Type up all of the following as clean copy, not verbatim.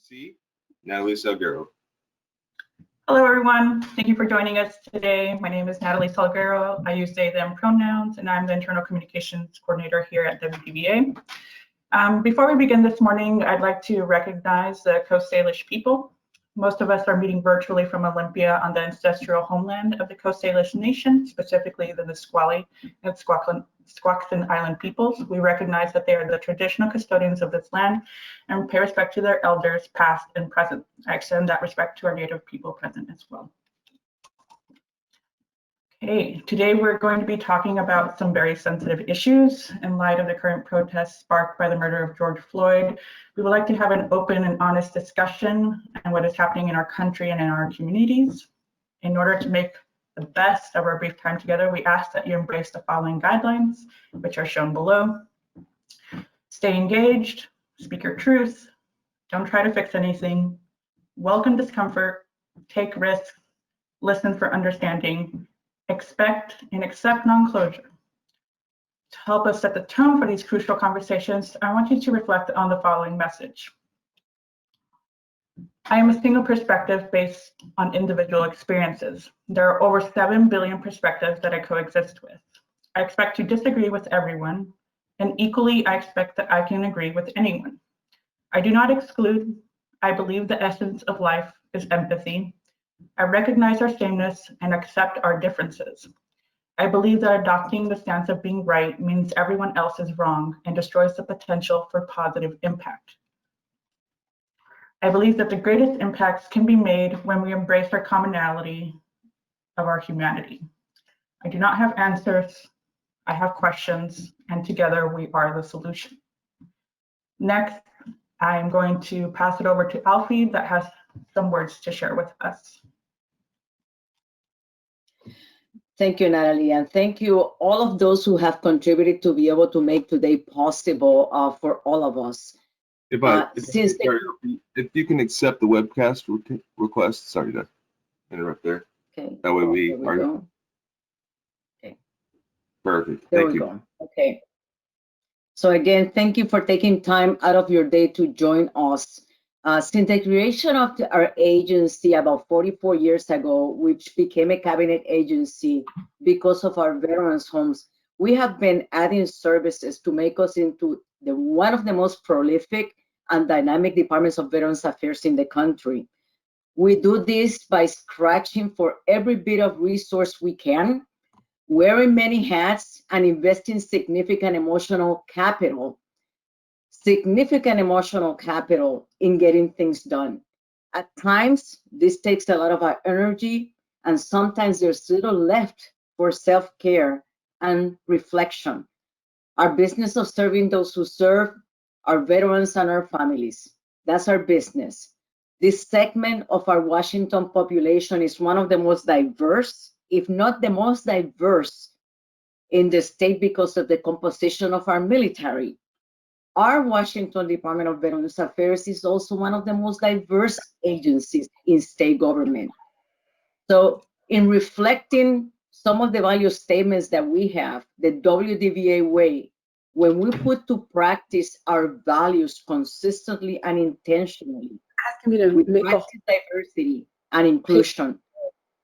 C. Natalie Salguero. Hello, everyone. Thank you for joining us today. My name is Natalie Salguero. I use they, them pronouns, and I'm the Internal Communications Coordinator here at WDVA. Before we begin this morning, I'd like to recognize the Coast Salish people. Most of us are meeting virtually from Olympia on the ancestral homeland of the Coast Salish Nation, specifically the Nisqually and Squaxin Island peoples. We recognize that they are the traditional custodians of this land and pay respect to their elders, past and present. I extend that respect to our Native people present as well. Okay, today we're going to be talking about some very sensitive issues in light of the current protests sparked by the murder of George Floyd. We would like to have an open and honest discussion on what is happening in our country and in our communities. In order to make the best of our brief time together, we ask that you embrace the following guidelines, which are shown below. Stay engaged, speak your truth, don't try to fix anything, welcome discomfort, take risks, listen for understanding, expect and accept non-closure. To help us set the tone for these crucial conversations, I want you to reflect on the following message. I am a single perspective based on individual experiences. There are over 7 billion perspectives that I coexist with. I expect to disagree with everyone, and equally, I expect that I can agree with anyone. I do not exclude. I believe the essence of life is empathy. I recognize our sameness and accept our differences. I believe that adopting the stance of being right means everyone else is wrong and destroys the potential for positive impact. I believe that the greatest impacts can be made when we embrace our commonality of our humanity. I do not have answers, I have questions, and together we are the solution. Next, I am going to pass it over to Alfie that has some words to share with us. Thank you, Natalie, and thank you all of those who have contributed to be able to make today possible for all of us. If you can accept the webcast request, sorry to interrupt there. Okay. That way we are. Okay. Perfect. There Thank we you. go. Okay. So again, thank you for taking time out of your day to join us. Since the creation of our agency about 44 years ago, which became a cabinet agency because of our veterans' homes, we have been adding services to make us into one of the most prolific and dynamic departments of Veterans Affairs in the country. We do this by scratching for every bit of resource we can, wearing many hats, and investing significant emotional capital in getting things done. At times, this takes a lot of our energy, and sometimes there's little left for self-care and reflection. Our business of serving those who serve, our veterans and our families. That's our business. This segment of our Washington population is one of the most diverse, if not the most diverse, in the state because of the composition of our military. Our Washington Department of Veterans Affairs is also one of the most diverse agencies in state government. So in reflecting some of the value statements that we have, the WDVA way, when we put to practice our values consistently and intentionally, we practice diversity and inclusion.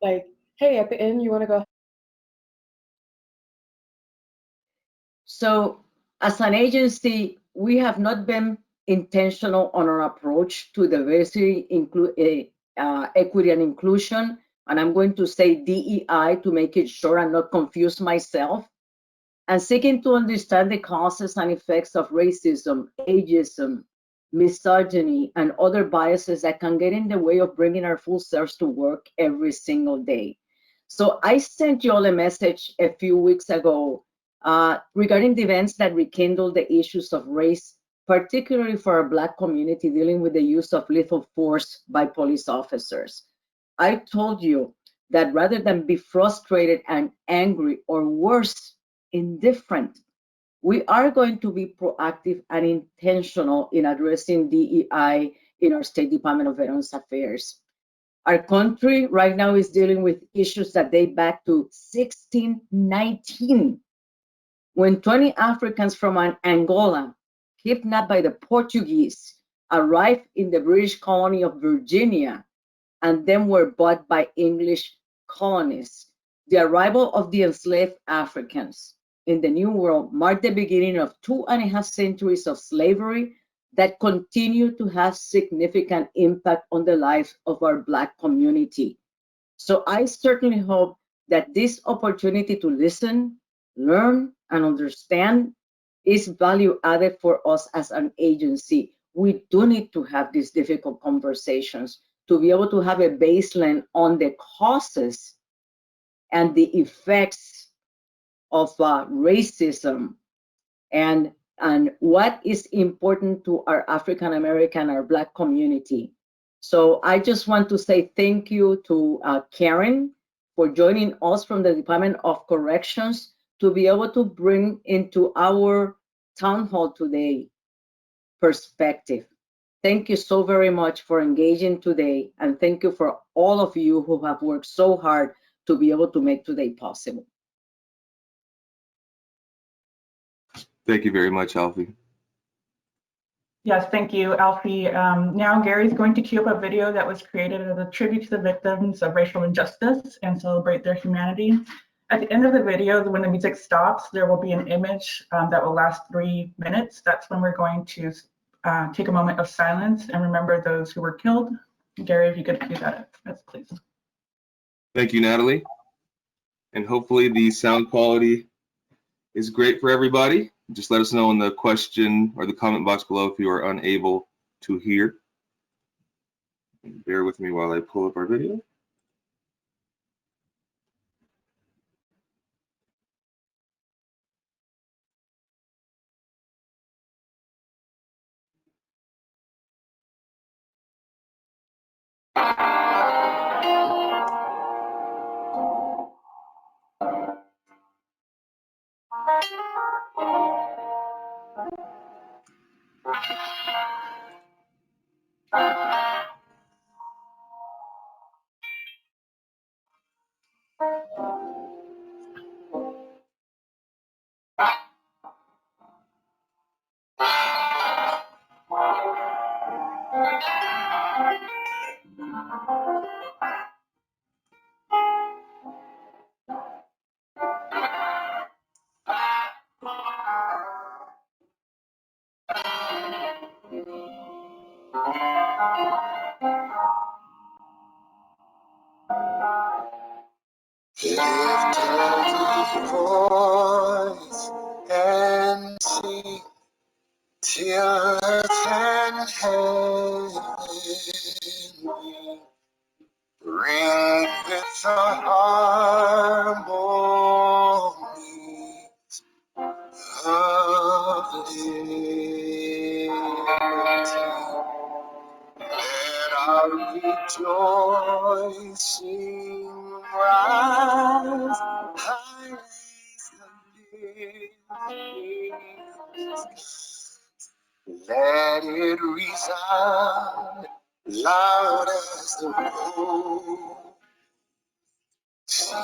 Like, hey, at the end, you want to go? So as an agency, we have not been intentional on our approach to diversity, equity and inclusion. And I'm going to say DEI to make it short and not confuse myself. And seeking to understand the causes and effects of racism, ageism, misogyny, and other biases that can get in the way of bringing our full selves to work every single day. So I sent you all a message a few weeks ago regarding the events that rekindled the issues of race, particularly for our Black community dealing with the use of lethal force by police officers. I told you that rather than be frustrated and angry, or worse, indifferent, we are going to be proactive and intentional in addressing DEI in our State Department of Veterans Affairs. Our country right now is dealing with issues that date back to 1619, when 20 Africans from Angola, kidnapped by the Portuguese, arrived in the British colony of Virginia and then were bought by English colonists. The arrival of the enslaved Africans in the New World marked the beginning of 2.5 centuries of slavery that continue to have significant impact on the lives of our Black community. So I certainly hope that this opportunity to listen, learn, and understand is value added for us as an agency. We do need to have these difficult conversations to be able to have a baseline on the causes and the effects of racism and what is important to our African American, our Black community. So I just want to say thank you to Karen for joining us from the Department of Corrections to be able to bring into our town hall today perspective. Thank you so very much for engaging today, and thank you for all of you who have worked so hard to be able to make today possible. Thank you very much, Alfie. Yes, thank you, Alfie. Now Gary's going to cue up a video that was created as a tribute to the victims of racial injustice and celebrate their humanity. At the end of the video, when the music stops, there will be an image that will last 3 minutes. That's when we're going to take a moment of silence and remember those who were killed. Gary, if you could cue that up, please. Thank you, Natalie. And hopefully the sound quality is great for everybody. Just let us know in the question or the comment box below if you are unable to hear. Bear with me while I pull up our video. Lift every voice and sing till earth and heaven ring. Ring with the harmonies of liberty. Let our rejoicing rise high as the lift. Let it resound loud as the road sea.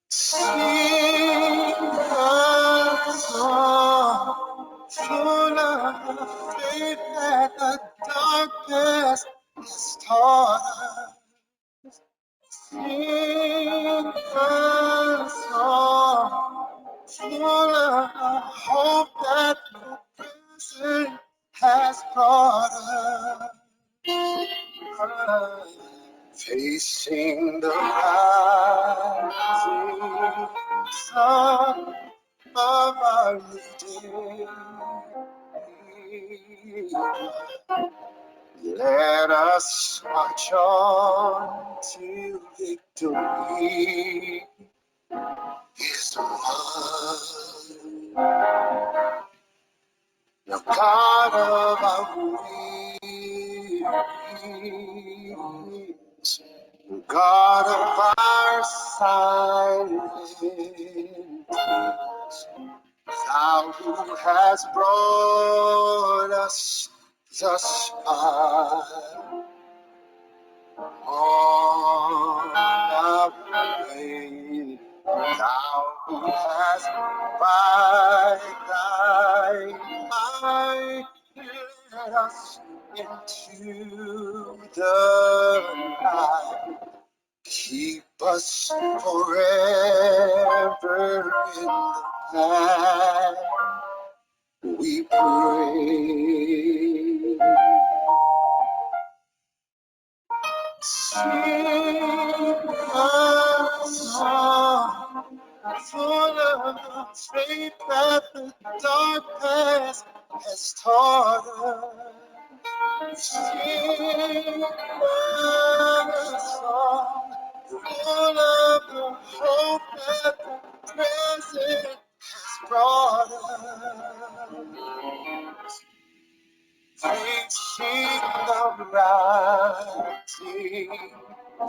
Sing a song full of faith that the darkness has taught us. Sing a song full of hope that the present has brought us. Facing the rising sun of our new day. Let us march on till victory is won. The God of our wearies, God of our silence, Thou who has brought us thus far on our way, Thou who has by thy might led us into the light. Keep us forever in the path, we pray. Sing a song full of faith that the dark past has taught us. Sing a song full of the hope that the present has brought us. Facing the rising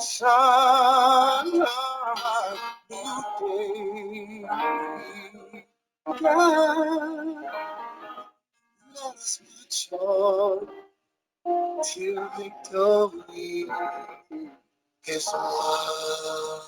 sun of a new day. God, let us march on till victory is won.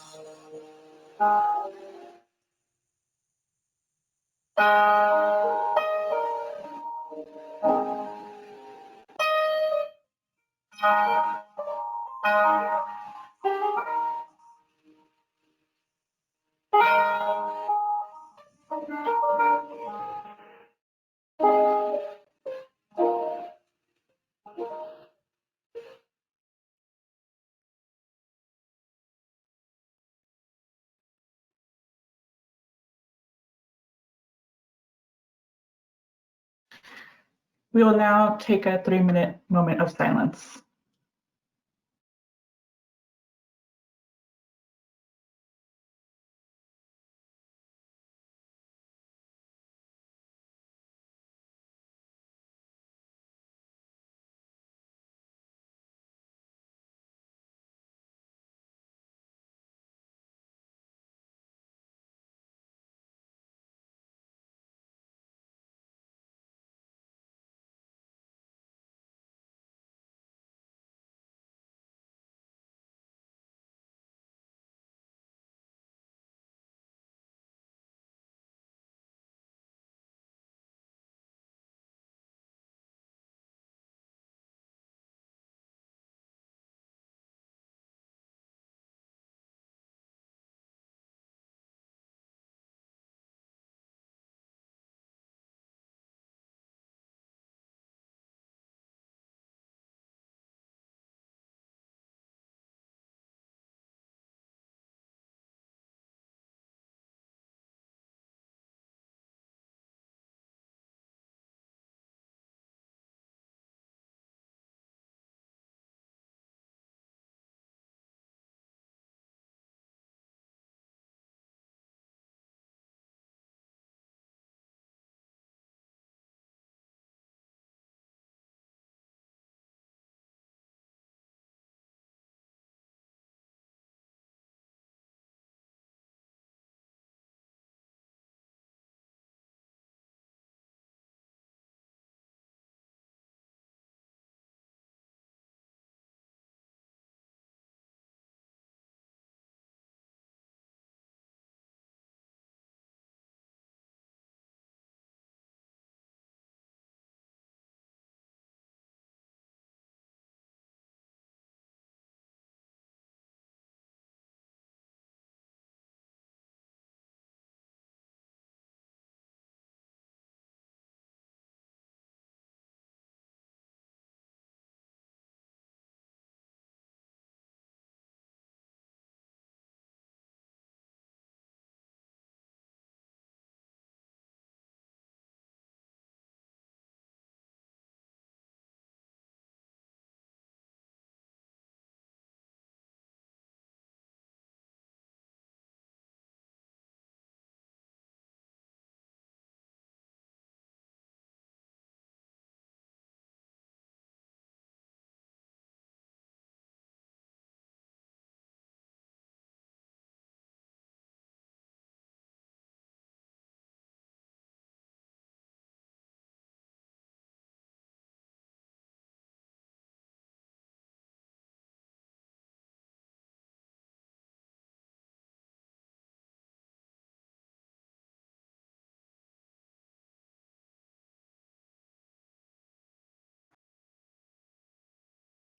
We will now take a 3-minute moment of silence.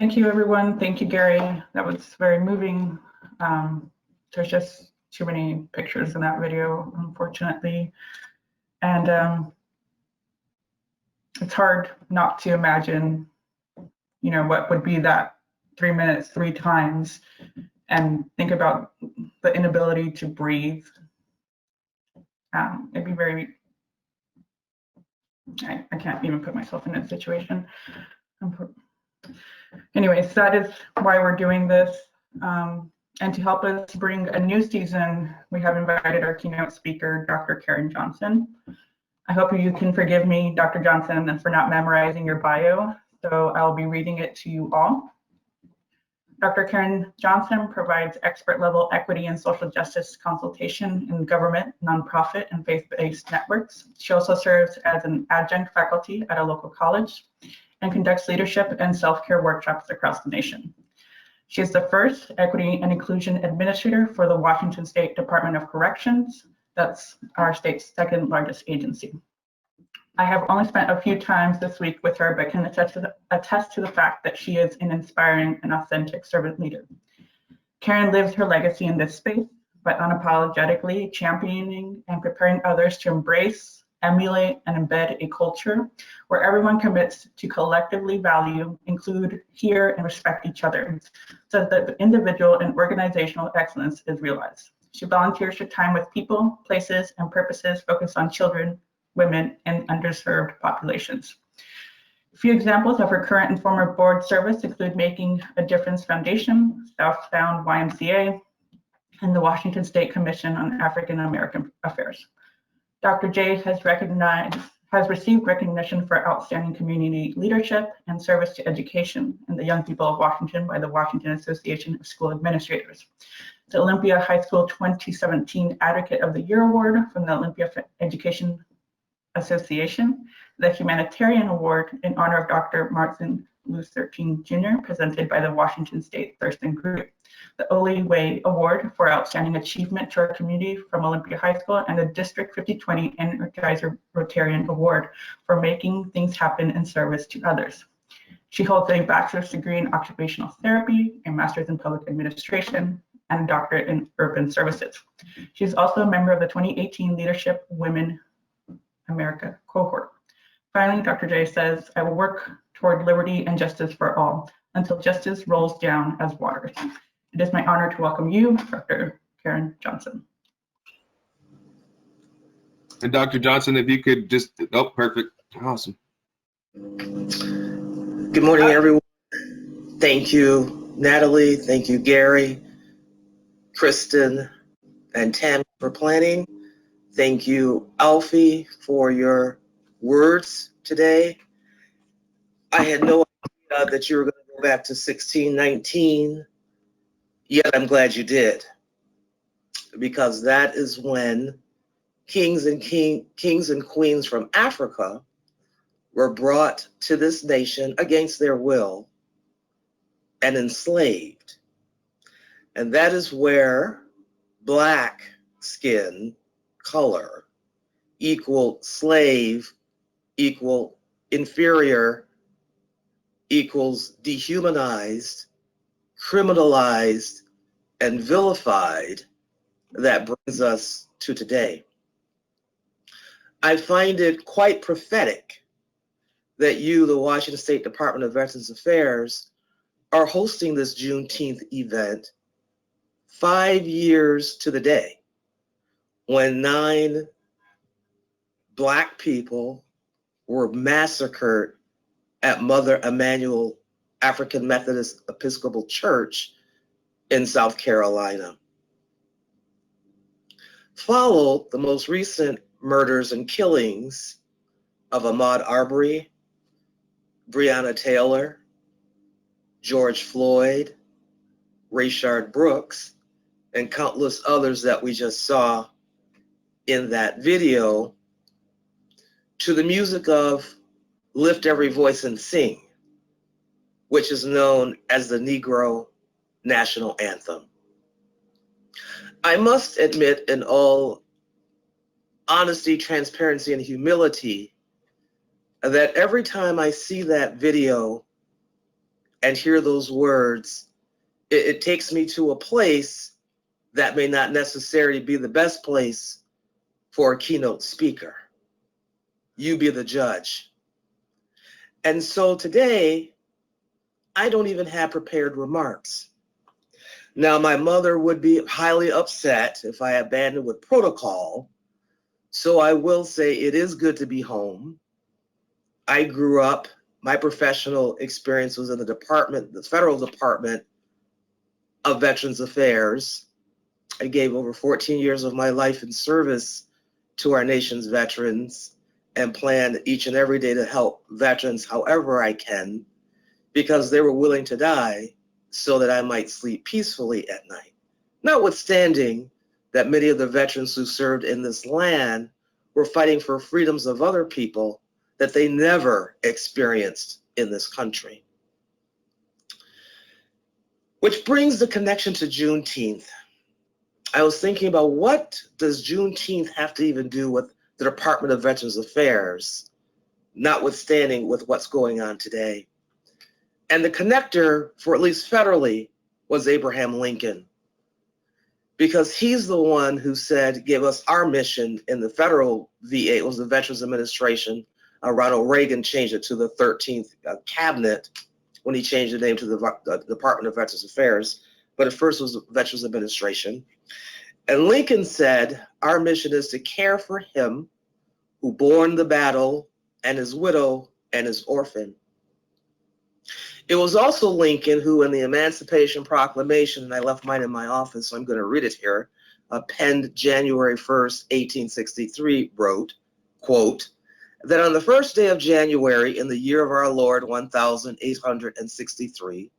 Thank you, everyone. Thank you, Gary. That was very moving. There's just too many pictures in that video, unfortunately. And it's hard not to imagine, you know, what would be that 3 minutes 3 times, and think about the inability to breathe. It'd be very, I can't even put myself in that situation. Anyways, that is why we're doing this. And to help us bring a new season, we have invited our keynote speaker, Dr. Karen Johnson. I hope you can forgive me, Dr. Johnson, for not memorizing your bio, so I'll be reading it to you all. Dr. Karen Johnson provides expert-level equity and social justice consultation in government, nonprofit, and faith-based networks. She also serves as an adjunct faculty at a local college and conducts leadership and self-care workshops across the nation. She is the first equity and inclusion administrator for the Washington State Department of Corrections. That's our state's second largest agency. I have only spent a few times this week with her, but can attest to the fact that she is an inspiring and authentic servant leader. Karen lives her legacy in this space, but unapologetically championing and preparing others to embrace, emulate, and embed a culture where everyone commits to collectively value, include, hear, and respect each other, so that the individual and organizational excellence is realized. She volunteers her time with people, places, and purposes focused on children, women, and underserved populations. A few examples of her current and former board service include Making a Difference Foundation, Southbound YMCA, and the Washington State Commission on African American Affairs. Dr. J has received recognition for outstanding community leadership and service to education and the young people of Washington by the Washington Association of School Administrators, the Olympia High School 2017 Advocate of the Year Award from the Olympia Education Association, the Humanitarian Award in honor of Dr. Martin Luther King Jr., presented by the Washington State Thurston Group, the Oli Way Award for Outstanding Achievement to our community from Olympia High School, and the District 5020 Energizer Rotarian Award for making things happen in service to others. She holds a bachelor's degree in occupational therapy, a master's in public administration, and a doctorate in urban services. She is also a member of the 2018 Leadership Women America cohort. Finally, Dr. J says, I will work toward liberty and justice for all until justice rolls down as waters. It is my honor to welcome you, Dr. Karen Johnson. And Dr. Johnson, if you could just, oh, perfect, awesome. Good morning, everyone. Thank you, Natalie. Thank you, Gary, Kristen, and Tammy for planning. Thank you, Alfie, for your words today. I had no idea that you were going to go back to 1619, yet I'm glad you did, because that is when kings and queens from Africa were brought to this nation against their will and enslaved. And that is where Black skin color equal slave equal inferior equals dehumanized, criminalized, and vilified. That brings us to today. I find it quite prophetic that you, the Washington State Department of Veterans Affairs, are hosting this Juneteenth event 5 years to the day when 9 Black people were massacred at Mother Emanuel African Methodist Episcopal Church in South Carolina. Followed the most recent murders and killings of Ahmaud Arbery, Breonna Taylor, George Floyd, Rayshard Brooks, and countless others that we just saw in that video, to the music of Lift Every Voice and Sing, which is known as the Negro National Anthem. I must admit, in all honesty, transparency, and humility, that every time I see that video and hear those words, it takes me to a place that may not necessarily be the best place for a keynote speaker. You be the judge. And so today, I don't even have prepared remarks. Now, my mother would be highly upset if I abandoned with protocol, so I will say it is good to be home. I grew up, my professional experience was in the Federal Department of Veterans Affairs. I gave over 14 years of my life in service to our nation's veterans and plan each and every day to help veterans however I can, because they were willing to die so that I might sleep peacefully at night. Notwithstanding that many of the veterans who served in this land were fighting for freedoms of other people that they never experienced in this country. Which brings the connection to Juneteenth. I was thinking about, what does Juneteenth have to even do with the Department of Veterans Affairs, notwithstanding with what's going on today? And the connector, for at least federally, was Abraham Lincoln, because he's the one who gave us our mission in the federal VA. It was the Veterans Administration. Ronald Reagan changed it to the 13th Cabinet when he changed the name to the Department of Veterans Affairs. But at first it was the Veterans Administration. And Lincoln said, our mission is to care for him who bore in the battle, and his widow, and his orphan. It was also Lincoln who, in the Emancipation Proclamation, and I left mine in my office, so I'm going to read it here, penned January 1st, 1863, wrote, quote, that on the first day of January in the year of our Lord, 1863,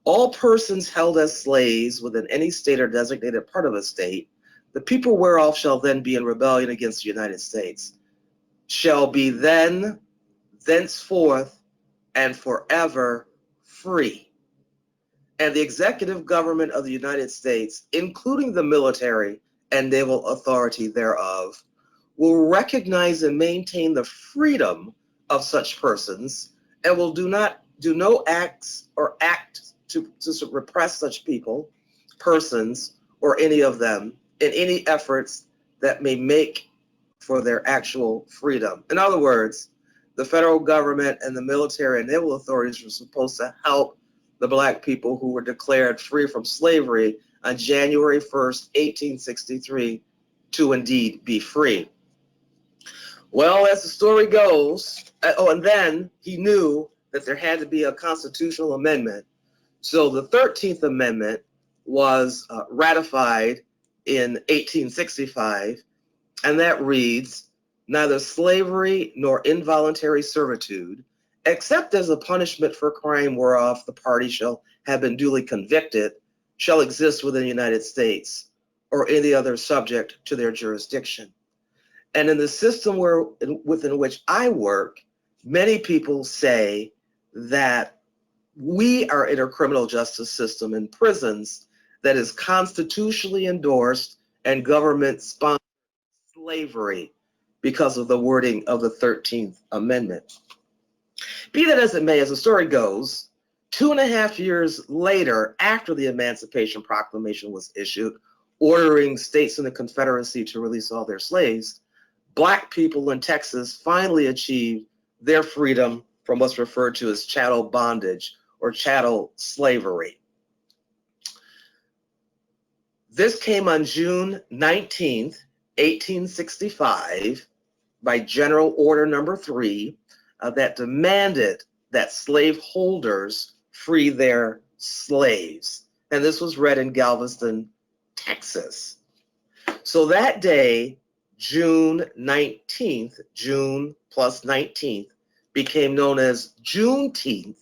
all persons held as slaves within any state or designated part of a state, the people whereof shall then be in rebellion against the United States, shall be then, thenceforth, and forever free. And the executive government of the United States, including the military and naval authority thereof, will recognize and maintain the freedom of such persons, and will do no acts or act to repress such people, persons, or any of them in any efforts that may make for their actual freedom. In other words, the federal government and the military and naval authorities were supposed to help the Black people who were declared free from slavery on January 1st, 1863, to indeed be free. Well, as the story goes, and then he knew that there had to be a constitutional amendment. So the 13th Amendment was ratified in 1865, and that reads, neither slavery nor involuntary servitude, except as a punishment for crime whereof the party shall have been duly convicted, shall exist within the United States, or any other subject to their jurisdiction. And in the system within which I work, many people say that we are in a criminal justice system in prisons that is constitutionally endorsed and government-sponsored slavery because of the wording of the 13th Amendment. Be that as it may, as the story goes, 2.5 years later, after the Emancipation Proclamation was issued, ordering states in the Confederacy to release all their slaves, Black people in Texas finally achieved their freedom from what's referred to as chattel bondage or chattel slavery. This came on June 19th, 1865, by General Order Number 3 that demanded that slaveholders free their slaves. And this was read in Galveston, Texas. So that day, June 19th, June plus 19th, became known as Juneteenth,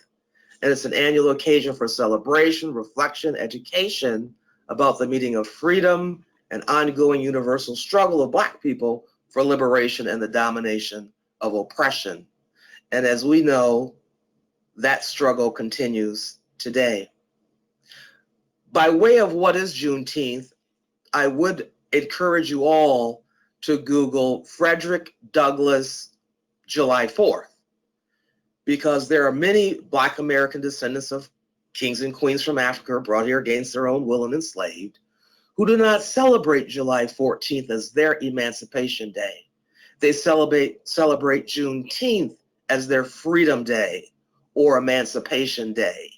and it's an annual occasion for celebration, reflection, education about the meaning of freedom and ongoing universal struggle of Black people for liberation and the domination of oppression. And as we know, that struggle continues today. By way of what is Juneteenth, I would encourage you all to Google Frederick Douglass July 4th, because there are many Black American descendants of kings and queens from Africa are brought here against their own will and enslaved, who do not celebrate July 14th as their Emancipation Day. They celebrate Juneteenth as their Freedom Day or Emancipation Day.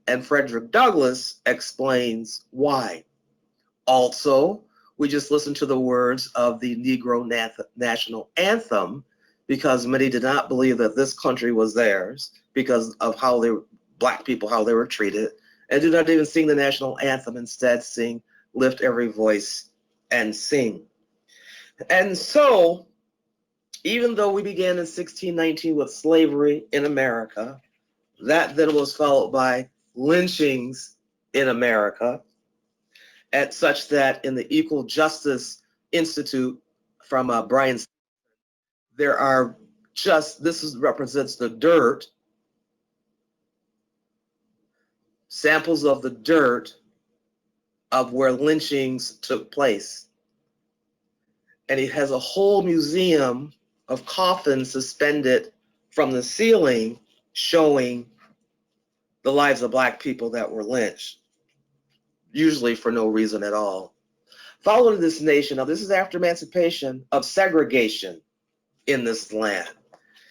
And Frederick Douglass explains why. Also, we just listened to the words of the Negro National Anthem because many did not believe that this country was theirs because of how they were, Black people, how they were treated, and do not even sing the national anthem, instead sing, lift every voice and sing. And so, even though we began in 1619 with slavery in America, that then was followed by lynchings in America, at such that in the Equal Justice Institute from Brian, there are represents the dirt, samples of the dirt of where lynchings took place. And he has a whole museum of coffins suspended from the ceiling showing the lives of Black people that were lynched, usually for no reason at all. Following this nation, now this is after emancipation, of segregation in this land.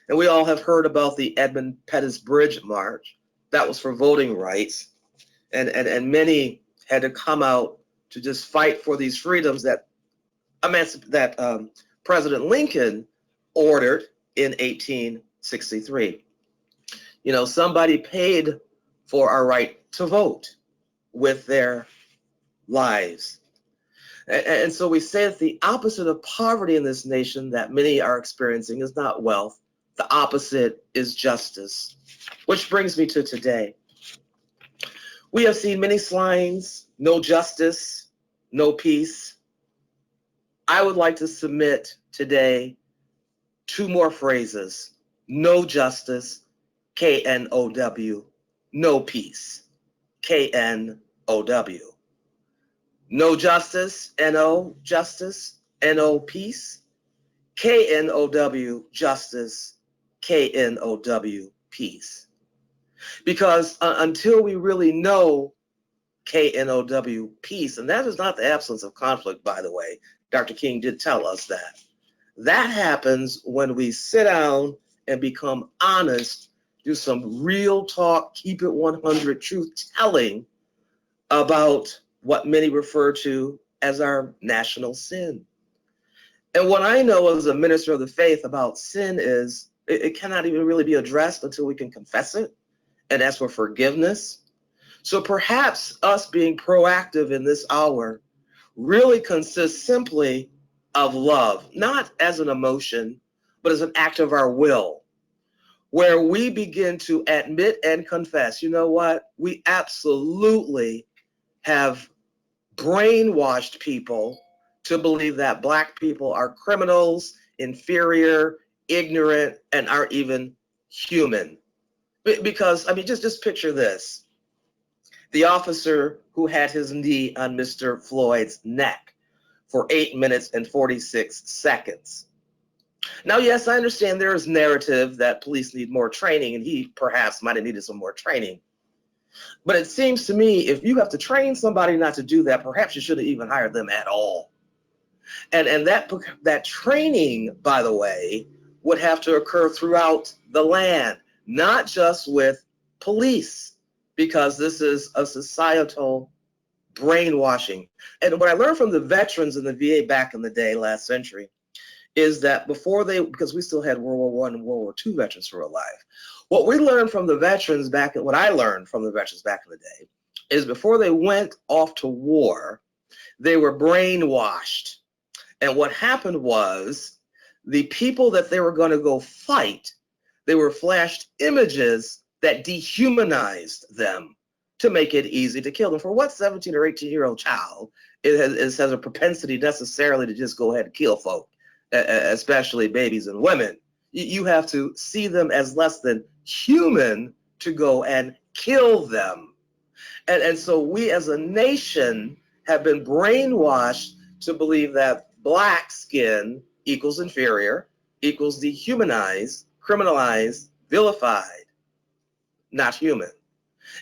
And we all have heard about the Edmund Pettus Bridge March. That was for voting rights. And many had to come out to just fight for these freedoms that President Lincoln ordered in 1863. You know, somebody paid for our right to vote with their lives. And so we say that the opposite of poverty in this nation that many are experiencing is not wealth. The opposite is justice, which brings me to today. We have seen many signs, no justice, no peace. I would like to submit today two more phrases: no justice, K-N-O-W, no peace, K-N-O-W. No justice, N-O, justice, N-O, peace, K-N-O-W, justice, K-N-O-W, peace. Because until we really know K-N-O-W, peace, and that is not the absence of conflict, by the way. Dr. King did tell us that. That happens when we sit down and become honest, do some real talk, keep it 100 truth telling about what many refer to as our national sin. And what I know as a minister of the faith about sin is it cannot even really be addressed until we can confess it and ask for forgiveness. So perhaps us being proactive in this hour really consists simply of love, not as an emotion, but as an act of our will, where we begin to admit and confess, you know what, we absolutely have brainwashed people to believe that Black people are criminals, inferior, ignorant, and aren't even human. Because, I mean, just picture this. The officer who had his knee on Mr. Floyd's neck for 8 minutes and 46 seconds. Now, yes, I understand there is narrative that police need more training, and he perhaps might have needed some more training. But it seems to me if you have to train somebody not to do that, perhaps you should have even hired them at all. And that training, by the way, would have to occur throughout the land, not just with police, because this is a societal brainwashing. And what I learned from the veterans in the VA back in the day, last century, is that because we still had World War I and World War II veterans who were alive, what I learned from the veterans back in the day is before they went off to war, they were brainwashed. And what happened was the people that they were going to go fight, they were flashed images that dehumanized them to make it easy to kill them. For what 17 or 18-year-old child has a propensity necessarily to just go ahead and kill folk, especially babies and women? You have to see them as less than human to go and kill them. And so we as a nation have been brainwashed to believe that Black skin equals inferior, equals dehumanized, criminalized, vilified, not human.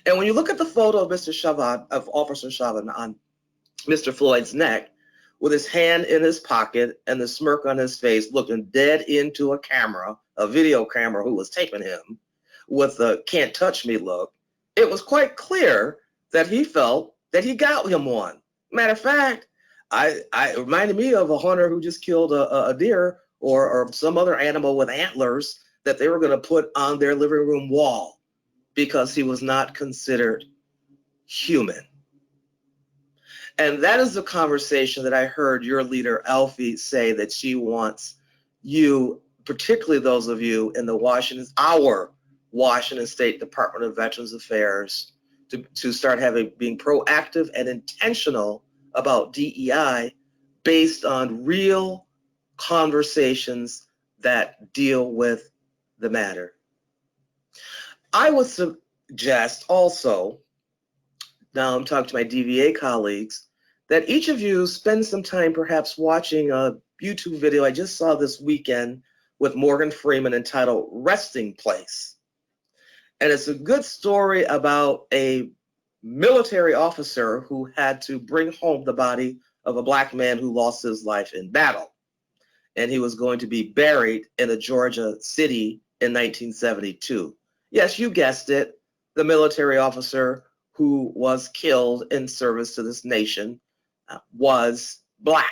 And when you look at the photo of Mr. Chauvin, of Officer Chauvin on Mr. Floyd's neck, with his hand in his pocket and the smirk on his face, looking dead into a camera, a video camera who was taping him, with the can't touch me look, it was quite clear that he felt that he got him one. Matter of fact, it reminded me of a hunter who just killed a deer or some other animal with antlers that they were going to put on their living room wall because he was not considered human. And that is the conversation that I heard your leader, Alfie, say that she wants you, particularly those of you in our Washington State Department of Veterans Affairs, to start being proactive and intentional about DEI based on real conversations that deal with the matter. I would suggest also, now I'm talking to my DVA colleagues, that each of you spend some time perhaps watching a YouTube video I just saw this weekend with Morgan Freeman entitled Resting Place. And it's a good story about a military officer who had to bring home the body of a black man who lost his life in battle. And he was going to be buried in a Georgia city in 1972. Yes, you guessed it, the military officer who was killed in service to this nation was black.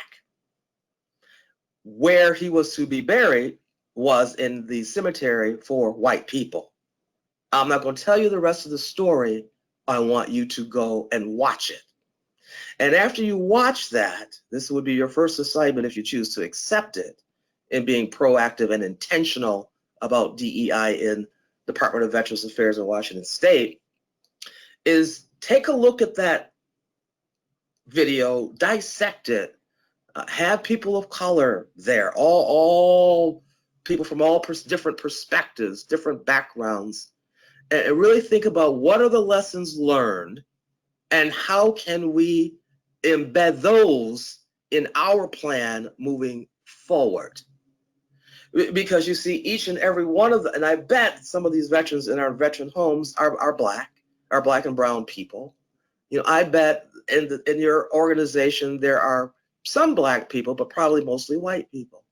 Where he was to be buried was in the cemetery for white people. I'm not going to tell you the rest of the story. I want you to go and watch it. And after you watch that, this would be your first assignment if you choose to accept it, in being proactive and intentional about DEI in Department of Veterans Affairs in Washington State, is take a look at that video, dissect it, have people of color there, all people from all different perspectives, different backgrounds, and really think about what are the lessons learned and how can we embed those in our plan moving forward. Because you see, each and every one of them, and I bet some of these veterans in our veteran homes are black and brown people. You know, I bet in your organization there are some black people, but probably mostly white people.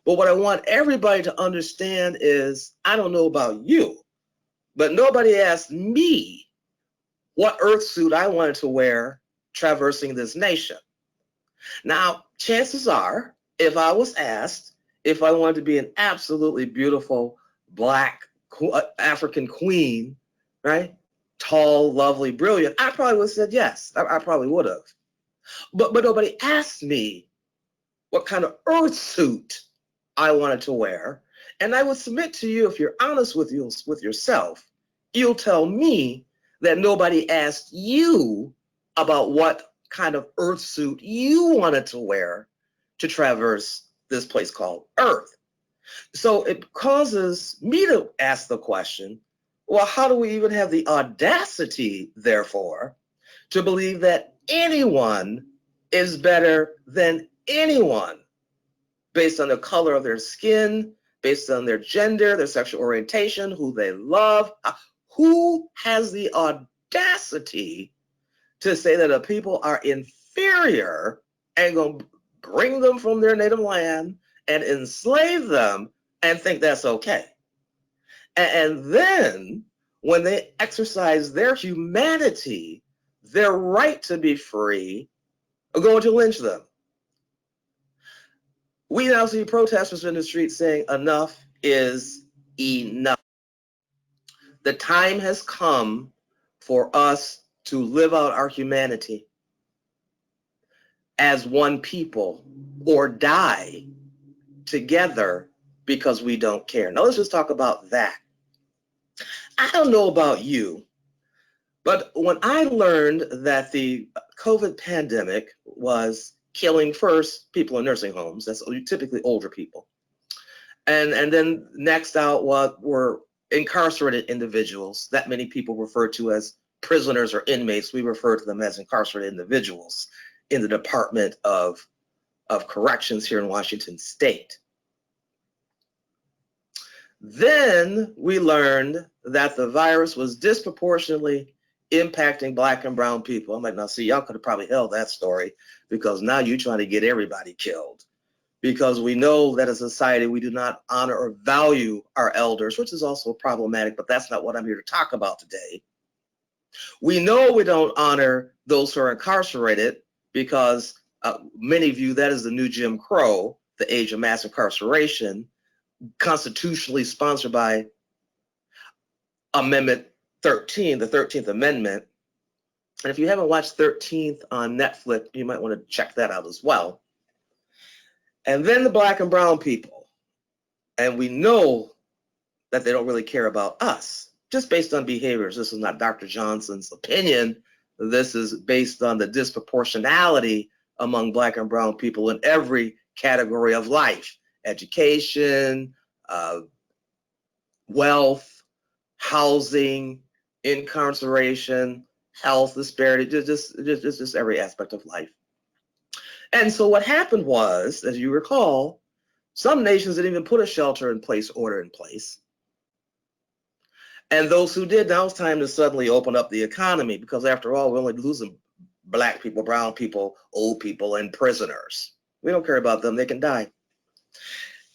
But what I want everybody to understand is, I don't know about you, but nobody asked me what earth suit I wanted to wear traversing this nation. Now, chances are, if I was asked if I wanted to be an absolutely beautiful black African queen, right? Tall, lovely, brilliant, I probably would have said yes. I probably would have. But nobody asked me what kind of earth suit I wanted to wear. And I would submit to you, if you're honest with yourself, you'll tell me that nobody asked you about what kind of earth suit you wanted to wear to traverse this place called Earth. So it causes me to ask the question, well, how do we even have the audacity, therefore, to believe that anyone is better than anyone based on the color of their skin, based on their gender, their sexual orientation, who they love? Who has the audacity to say that the people are inferior and going to bring them from their native land and enslave them and think that's okay? And then when they exercise their humanity, their right to be free, are going to lynch them. We now see protesters in the streets saying enough is enough. The time has come for us to live out our humanity as one people or die together because we don't care. Now let's just talk about that. I don't know about you, but when I learned that the COVID pandemic was killing first people in nursing homes, that's typically older people, and then next out were incarcerated individuals, that many people refer to as prisoners or inmates. We refer to them as incarcerated individuals in the Department of Corrections here in Washington State. Then we learned that the virus was disproportionately impacting Black and brown people. I'm like, now see, y'all could have probably held that story, because now you're trying to get everybody killed. Because we know that as a society, we do not honor or value our elders, which is also problematic, but that's not what I'm here to talk about today. We know we don't honor those who are incarcerated, because many view that as the new Jim Crow, the age of mass incarceration, constitutionally sponsored by Amendment 13, the 13th Amendment. And if you haven't watched 13th on Netflix, you might want to check that out as well. And then the Black and brown people. And we know that they don't really care about us, just based on behaviors. This is not Dr. Johnson's opinion. This is based on the disproportionality among Black and brown people in every category of life: education, wealth, housing, incarceration, health disparity, just every aspect of life. And so what happened was, as you recall, some nations didn't even put a shelter-in-place order in place. And those who did, now it's time to suddenly open up the economy, because after all, we're only losing Black people, brown people, old people, and prisoners. We don't care about them, they can die.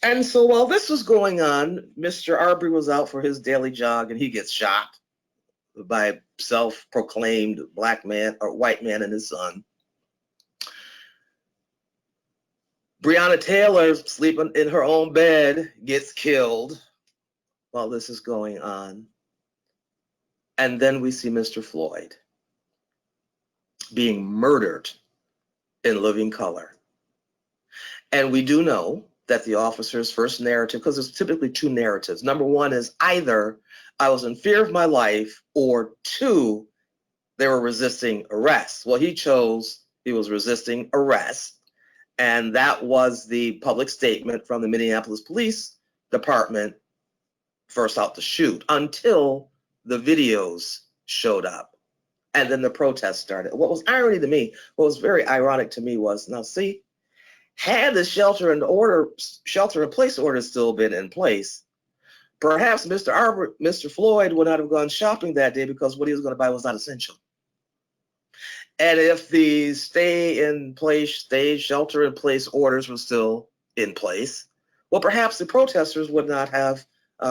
And so while this was going on, Mr. Arbery was out for his daily jog, and he gets shot by a self-proclaimed Black man or white man and his son. Breonna Taylor, sleeping in her own bed, gets killed while this is going on. And then we see Mr. Floyd being murdered in living color. And we do know that the officer's first narrative, because there's typically two narratives. Number one is either I was in fear of my life, or two, they were resisting arrest. Well, he chose he was resisting arrest. And that was the public statement from the Minneapolis Police Department first out to shoot, until the videos showed up. And then the protest started. What was irony to me, what was very ironic to me was, now see, had the shelter-in-place order still been in place, perhaps Mr. Floyd would not have gone shopping that day, because what he was going to buy was not essential. And if the shelter-in-place orders were still in place, well, perhaps the protesters would not have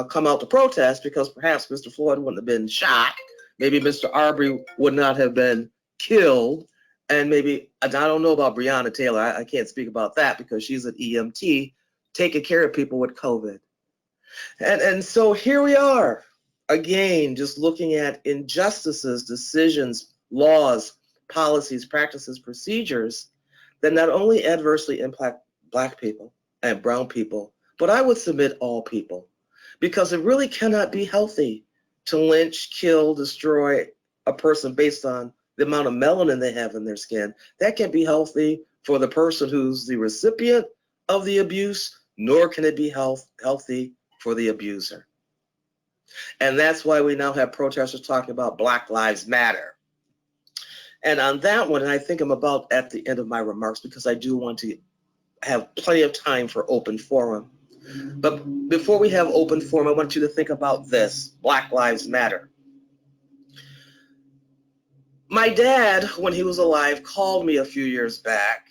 come out to protest, because perhaps Mr. Floyd wouldn't have been shot. Maybe Mr. Arbery would not have been killed. And maybe, I don't know about Breonna Taylor. I can't speak about that, because she's an EMT taking care of people with COVID. And so here we are, again, just looking at injustices, decisions, laws, policies, practices, procedures that not only adversely impact Black people and brown people, but I would submit all people, because it really cannot be healthy to lynch, kill, destroy a person based on the amount of melanin they have in their skin. That can't be healthy for the person who's the recipient of the abuse, nor can it be healthy for the abuser. And that's why we now have protesters talking about Black Lives Matter. And on that one, and I think I'm about at the end of my remarks, because I do want to have plenty of time for open forum. But before we have open forum, I want you to think about this: Black Lives Matter. My dad, when he was alive, called me a few years back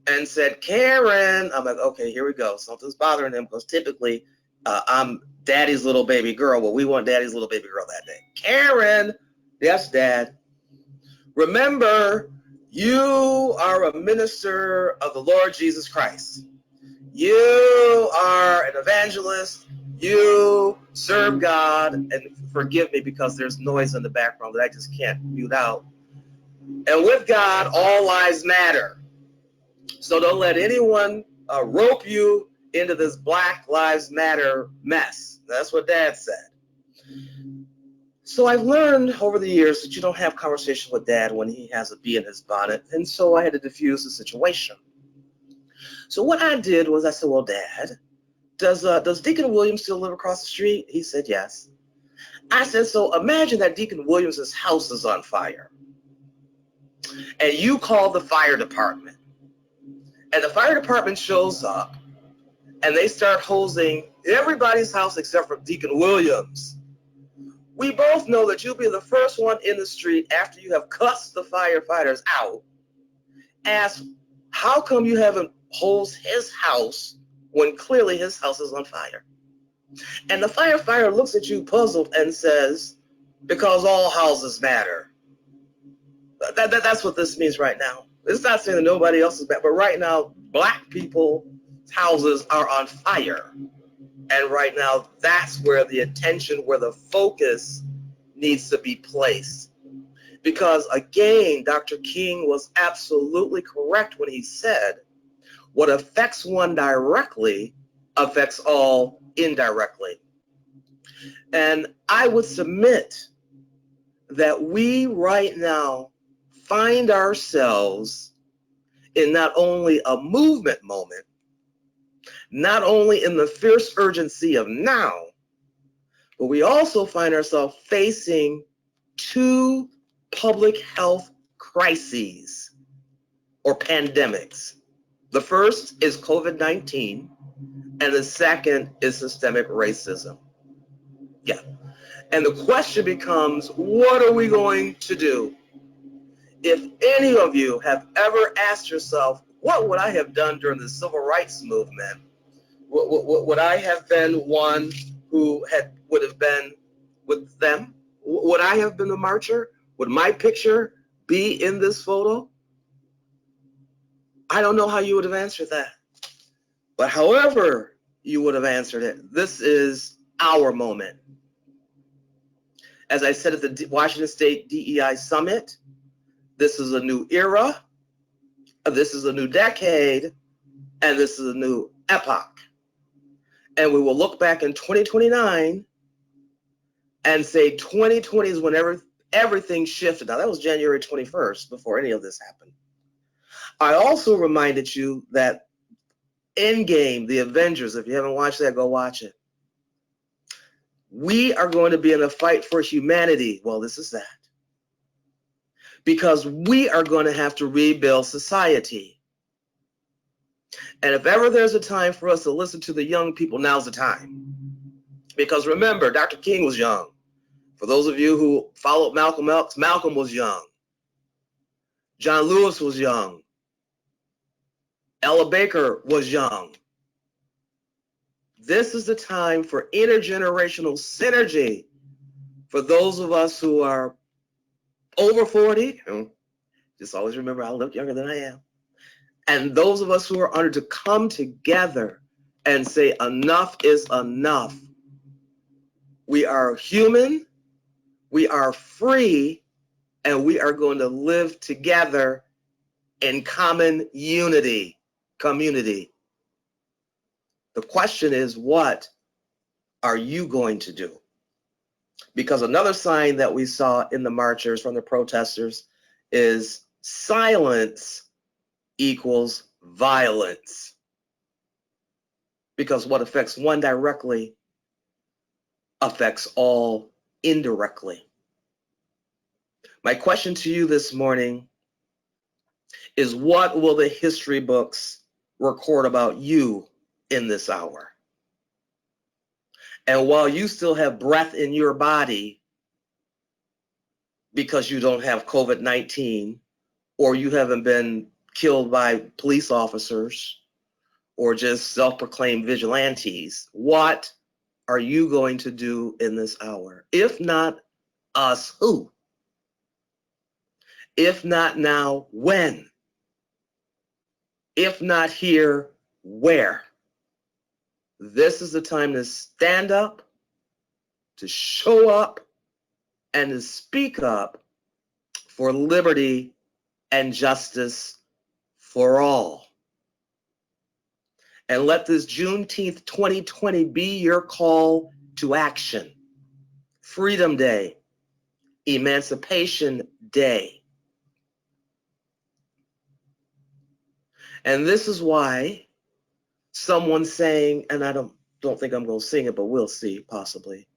and said, "Karen," I'm like, okay, here we go. Something's bothering him, because typically I'm daddy's little baby girl. Well, we want daddy's little baby girl that day. "Karen," yes, Dad. "Remember, you are a minister of the Lord Jesus Christ. You are an evangelist. You serve God." And forgive me, because there's noise in the background that I just can't mute out. "And with God, all lives matter. So don't let anyone rope you into this Black Lives Matter mess." That's what Dad said. So I've learned over the years that you don't have conversation with Dad when he has a bee in his bonnet, and so I had to diffuse the situation. So what I did was I said, "Well, Dad, does Deacon Williams still live across the street?" He said, "Yes." I said, "So imagine that Deacon Williams' house is on fire, and you call the fire department, and the fire department shows up, and they start hosing everybody's house except for Deacon Williams, we both know that you'll be the first one in the street after you have cussed the firefighters out, ask, how come you haven't hosed his house when clearly his house is on fire? And the firefighter looks at you puzzled and says, because all houses matter. That's what this means right now. It's not saying that nobody else is bad, but right now, Black people's houses are on fire. And right now, that's where the attention, where the focus needs to be placed. Because again, Dr. King was absolutely correct when he said, what affects one directly affects all indirectly. And I would submit that we right now find ourselves in not only a movement moment, not only in the fierce urgency of now, but we also find ourselves facing two public health crises or pandemics. The first is COVID-19, and the second is systemic racism. Yeah. And the question becomes, what are we going to do? If any of you have ever asked yourself, what would I have done during the civil rights movement? Would I have been one who would have been with them? Would I have been the marcher? Would my picture be in this photo? I don't know how you would have answered that. But however you would have answered it, this is our moment. As I said at the Washington State DEI Summit, this is a new era, this is a new decade, and this is a new epoch. And we will look back in 2029 and say 2020 is when everything shifted. Now, that was January 21st, before any of this happened. I also reminded you that Endgame, the Avengers, if you haven't watched that, go watch it. We are going to be in a fight for humanity. Well, this is that. Because we are going to have to rebuild society. And if ever there's a time for us to listen to the young people, now's the time. Because remember, Dr. King was young. For those of you who followed Malcolm X, Malcolm was young. John Lewis was young. Ella Baker was young. This is the time for intergenerational synergy for those of us who are over 40. Just always remember, I look younger than I am. And those of us who are under to come together and say, enough is enough. We are human, we are free, and we are going to live together in common unity, community. The question is, what are you going to do? Because another sign that we saw in the marchers from the protesters is silence equals violence. Because what affects one directly affects all indirectly. My question to you this morning is, what will the history books record about you in this hour? And while you still have breath in your body because you don't have COVID-19, or you haven't been killed by police officers or just self-proclaimed vigilantes, what are you going to do in this hour? If not us, who? If not now, when? If not here, where? This is the time to stand up, to show up, and to speak up for liberty and justice for all. And let this Juneteenth 2020 be your call to action. Freedom Day, Emancipation Day. And this is why someone saying, and I don't think I'm going to sing it, but we'll see, possibly.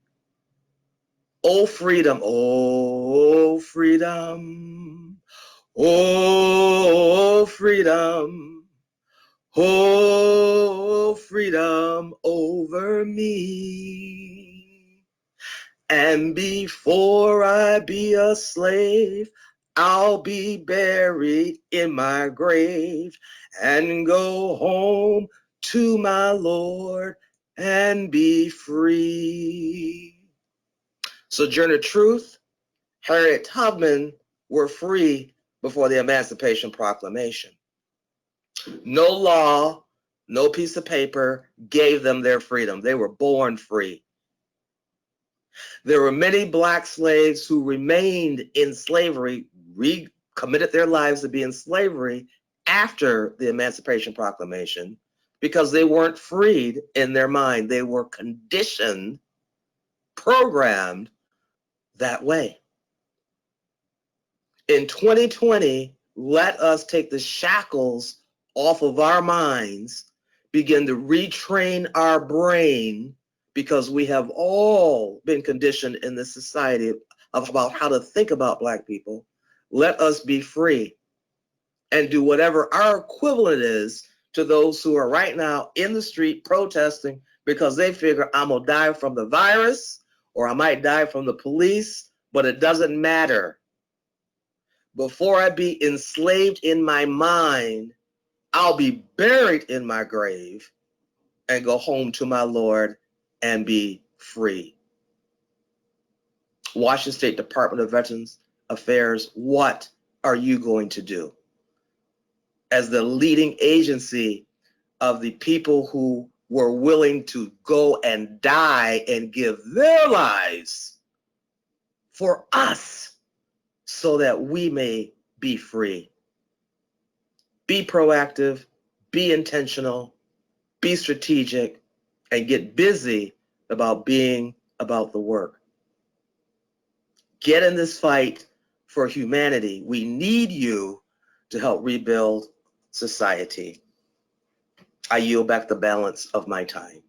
Oh, freedom, oh, freedom, oh, freedom, Oh, freedom over me. And before I be a slave, I'll be buried in my grave and go home to my Lord and be free. Sojourner Truth, Harriet Tubman were free before the Emancipation Proclamation. No law, no piece of paper gave them their freedom. They were born free. There were many Black slaves who remained in slavery, recommitted their lives to be in slavery after the Emancipation Proclamation because they weren't freed in their mind. They were conditioned, programmed that way. In 2020, let us take the shackles off of our minds, begin to retrain our brain, because we have all been conditioned in this society about how to think about Black people. Let us be free and do whatever our equivalent is to those who are right now in the street protesting because they figure I'm gonna die from the virus or I might die from the police, but it doesn't matter. Before I be enslaved in my mind, I'll be buried in my grave and go home to my Lord and be free. Washington State Department of Veterans Affairs, what are you going to do? As the leading agency of the people who were willing to go and die and give their lives for us so that we may be free. Be proactive, be intentional, be strategic, and get busy about being about the work. Get in this fight for humanity. We need you to help rebuild society. I yield back the balance of my time.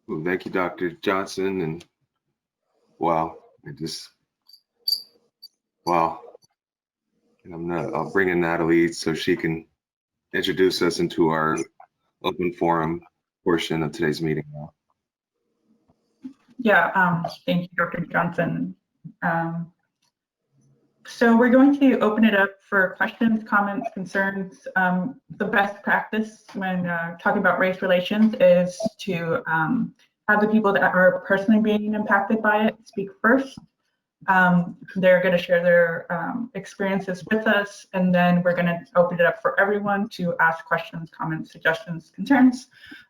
Well, thank you, Dr. Johnson. And wow, wow. And I'll bring in Natalie so she can introduce us into our open forum portion of today's meeting now. Yeah, thank you, Dr. Johnson. So we're going to open it up for questions, comments, concerns. The best practice when talking about race relations is to have the people that are personally being impacted by it speak first. They're going to share their experiences with us, and then we're going to open it up for everyone to ask questions, comments, suggestions, concerns.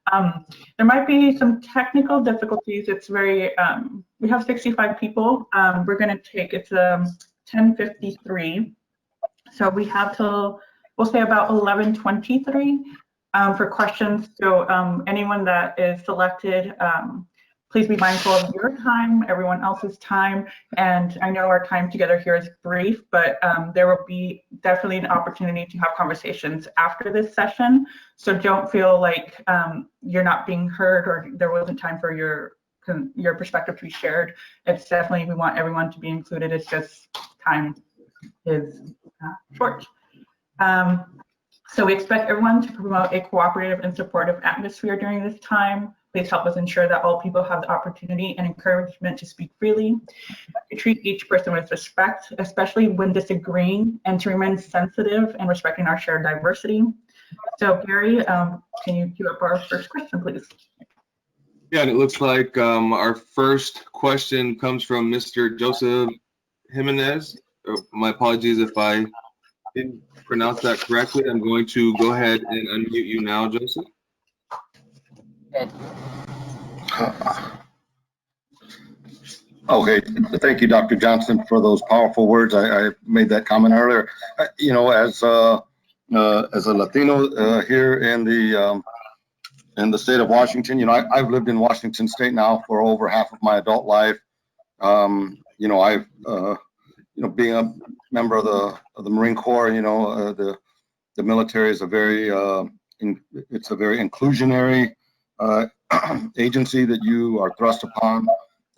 There might be some technical difficulties. It's very, we have 65 people. We're going to take, it's 10:53. So we have till, we'll say about 11:23 for questions. So anyone that is selected, please be mindful of your time, everyone else's time. And I know our time together here is brief, but there will be definitely an opportunity to have conversations after this session. So don't feel like you're not being heard or there wasn't time for your perspective to be shared. It's definitely, we want everyone to be included. It's just time is short. So we expect everyone to promote a cooperative and supportive atmosphere during this time. Please help us ensure that all people have the opportunity and encouragement to speak freely, to treat each person with respect, especially when disagreeing, and to remain sensitive and respecting our shared diversity. So Gary, can you queue up our first question, please? Yeah, and it looks like our first question comes from Mr. Joseph Jimenez. My apologies if I didn't pronounce that correctly. I'm going to go ahead and unmute you now, Joseph. Okay, thank you, Dr. Johnson, for those powerful words. I made that comment earlier. You know, as a Latino here in the state of Washington, you know, I've lived in Washington State now for over half of my adult life. You know, I've you know, being a member of the Marine Corps, you know, the military is a very it's a very inclusionary agency that you are thrust upon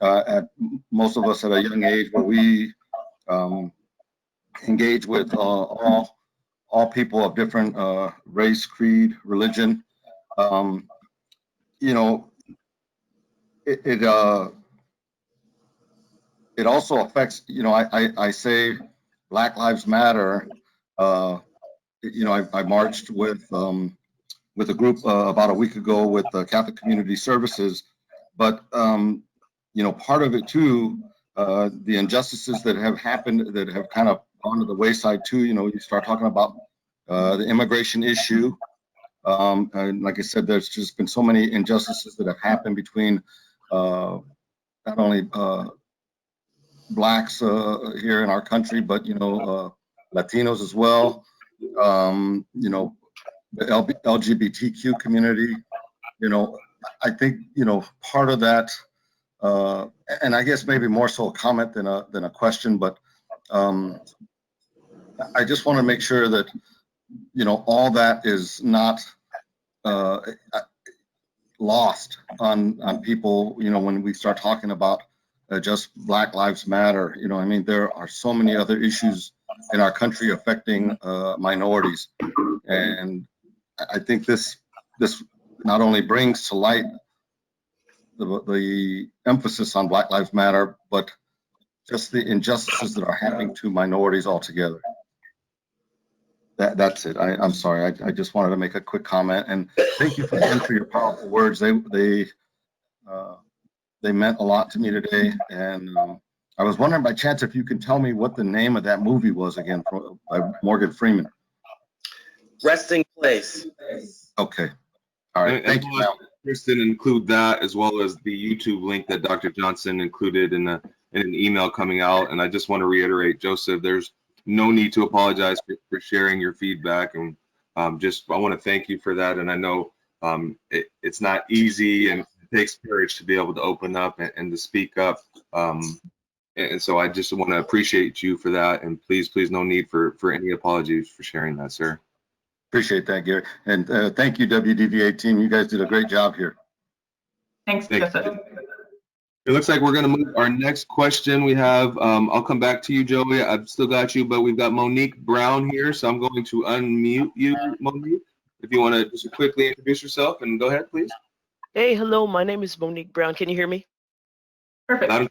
at most of us at a young age, where we engage with all all people of different race, creed, religion. You know, it also affects, you know, I say Black Lives Matter. You know, I marched with a group about a week ago with Catholic Community Services, but you know, part of it too, the injustices that have happened that have kind of gone to the wayside too. You know, you start talking about the immigration issue. And like I said, there's just been so many injustices that have happened between not only Blacks here in our country, but, you know, Latinos as well. You know, the LGBTQ community. You know, I think, you know, part of that, and I guess maybe more so a comment than a question, but I just want to make sure that, you know, all that is not lost on people, you know, when we start talking about just Black Lives Matter. You know, I mean, there are so many other issues in our country affecting minorities, and I think this not only brings to light the emphasis on Black Lives Matter, but just the injustices that are happening to minorities altogether. That's it. I'm sorry. I just wanted to make a quick comment, and thank you again for your powerful words. They meant a lot to me today, and I was wondering by chance if you can tell me what the name of that movie was again, by Morgan Freeman. Resting Place. Okay. All right. Thank you. Kristen, include that as well as the YouTube link that Dr. Johnson included in an email coming out. And I just want to reiterate, Joseph, there's no need to apologize for sharing your feedback, and I want to thank you for that. And I know it's not easy, and it takes courage to be able to open up and to speak up. And so I just want to appreciate you for that. And please, no need for any apologies for sharing that, sir. Appreciate that, Gary. And thank you, WDVA team. You guys did a great job here. Thanks, Joseph. It looks like we're going to move our next question. We have, I'll come back to you, Joey. I've still got you, but we've got Monique Brown here. So I'm going to unmute you, Monique, if you want to just quickly introduce yourself and go ahead, please. Hey, hello. My name is Monique Brown. Can you hear me? Perfect.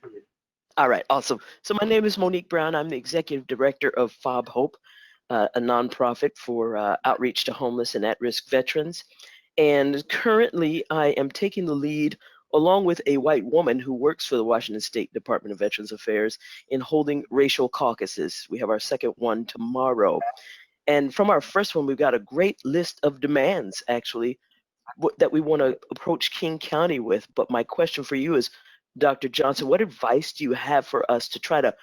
All right, awesome. So my name is Monique Brown. I'm the executive director of FOB Hope, a nonprofit for outreach to homeless and at-risk veterans. And currently, I am taking the lead along with a white woman who works for the Washington State Department of Veterans Affairs in holding racial caucuses. We have our second one tomorrow. And from our first one, we've got a great list of demands, actually, that we want to approach King County with. But my question for you is, Dr. Johnson, what advice do you have for us to try to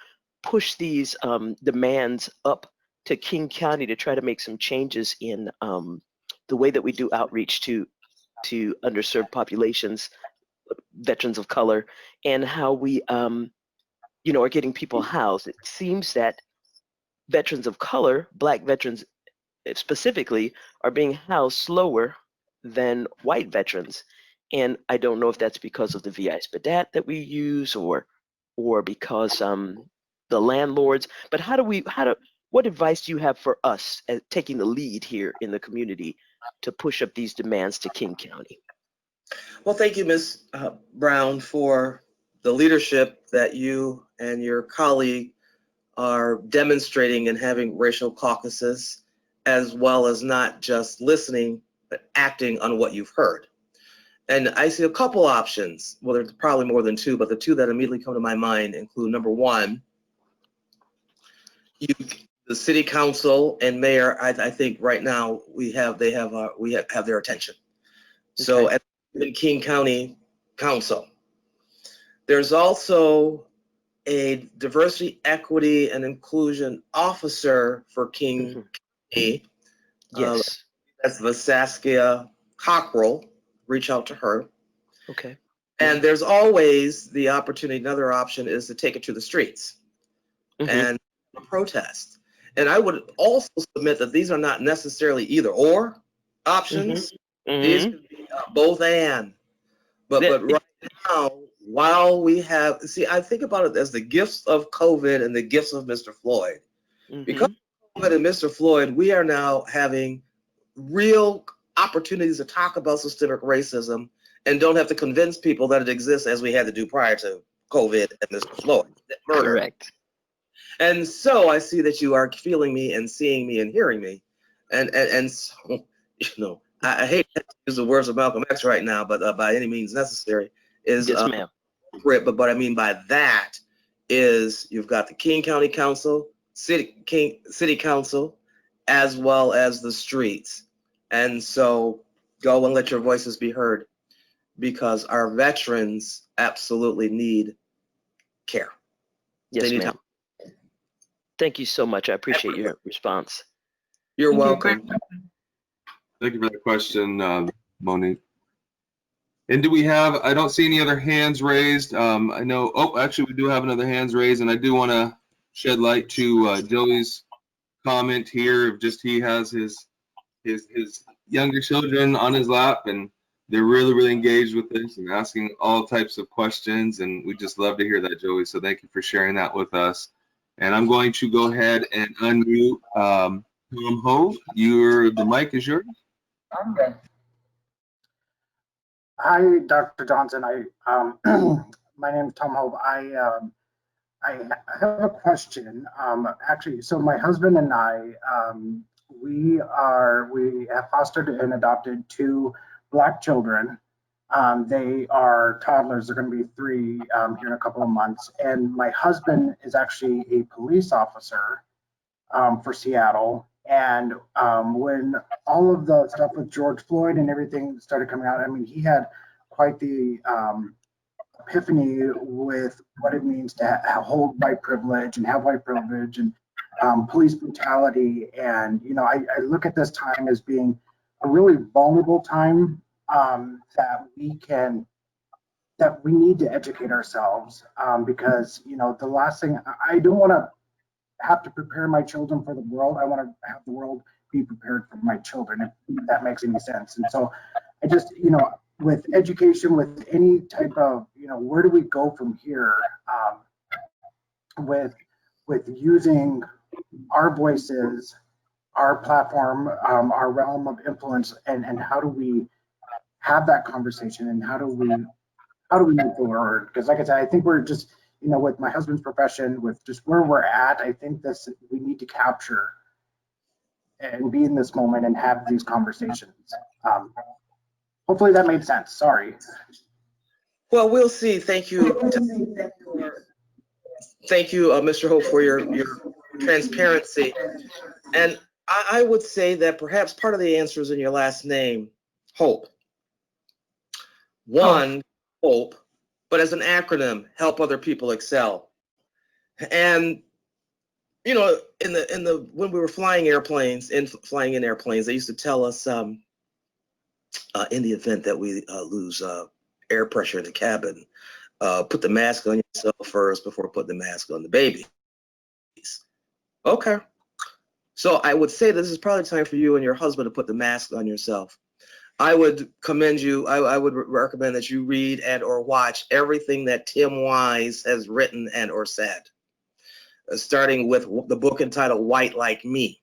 push these demands up to King County to try to make some changes in the way that we do outreach to underserved populations, veterans of color, and how we are getting people housed? It seems that veterans of color, Black veterans specifically, are being housed slower than white veterans. And I don't know if that's because of the VI Spadat that we use or because the landlords, but what advice do you have for us at taking the lead here in the community to push up these demands to King County? Well, thank you, Ms. Brown, for the leadership that you and your colleague are demonstrating in having racial caucuses, as well as not just listening, but acting on what you've heard. And I see a couple options. Well, there's probably more than two, but the two that immediately come to my mind include, number one, the city council and mayor. I think right now we have their attention. Okay. So at the King County Council, there's also a diversity, equity, and inclusion officer for King County. Yes, that's the Saskia Cockrell. Reach out to her. Okay. And there's always the opportunity. Another option is to take it to the streets and protest. And I would also submit that these are not necessarily either or options. These can be both and. But right now, while we I think about it as the gifts of COVID and the gifts of Mr. Floyd. Because of and Mr. Floyd, we are now having real opportunities to talk about systemic racism and don't have to convince people that it exists as we had to do prior to COVID and Mr. Floyd murder. Correct. And so I see that you are feeling me and seeing me and hearing me. And so, you know, I hate to use the words of Malcolm X right now, but by any means necessary is Yes, ma'am. but what I mean by that is you've got the King County Council, City Council, as well as the streets. And so go and let your voices be heard, because our veterans absolutely need care. Yes, They need ma'am. Thank you so much. I appreciate your response. You're Thank you. welcome. Great. Thank you for that question, Monique. And do we have, I don't see any other hands raised. I know, oh, actually we do have another hands raised, and I do want to shed light to Joey's comment here of just he has his younger children on his lap, and they're really engaged with this and asking all types of questions, and we just love to hear that, Joey. So thank you for sharing that with us. And I'm going to go ahead and unmute Tom Hove. The mic is yours. Okay. Hi, Dr. Johnson. My name is Tom Hove. I have a question. Actually, so my husband and I, we have fostered and adopted 2 Black children. They are toddlers. They're going to be 3 here in a couple of months. And my husband is actually a police officer for Seattle. And when all of the stuff with George Floyd and everything started coming out, I mean, he had quite the epiphany with what it means to hold white privilege and have white privilege and police brutality. And, you know, I look at this time as being a really vulnerable time that we need to educate ourselves because, you know, the last thing, I don't want to have to prepare my children for the world. I want to have the world be prepared for my children, if that makes any sense. And so I just, you know, with education, with any type of, you know, where do we go from here with using our voices, our platform, our realm of influence, and how do we have that conversation, and how do we move forward? Because like I said, I think we're just, you know, with my husband's profession, with just where we're at, I think we need to capture and be in this moment and have these conversations. Hopefully that made sense. Sorry. Well, we'll see. Thank you. Thank you, Mr. Hope, for your transparency. And I would say that perhaps part of the answer is in your last name, Hope. One, Hope, but as an acronym, help other people excel. And you know, when we were flying in airplanes, they used to tell us in the event that we lose air pressure in the cabin, put the mask on yourself first before putting the mask on the babies. Okay. So I would say this is probably time for you and your husband to put the mask on yourself. I would commend you. I would recommend that you read and or watch everything that Tim Wise has written and or said, starting with the book entitled White Like Me.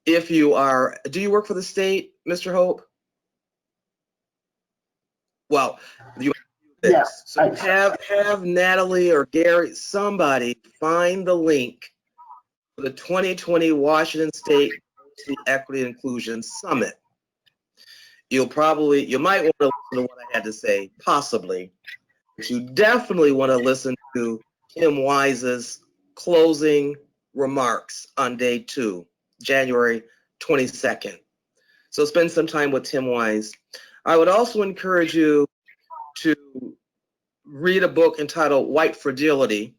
If you are, do you work for the state, Mr. Hope? Well, Yes. So have Natalie or Gary, somebody find the link for the 2020 Washington State Equity and Inclusion Summit. You might want to listen to what I had to say, possibly, but you definitely want to listen to Tim Wise's closing remarks on day 2, January 22nd. So spend some time with Tim Wise. I would also encourage you to read a book entitled White Fragility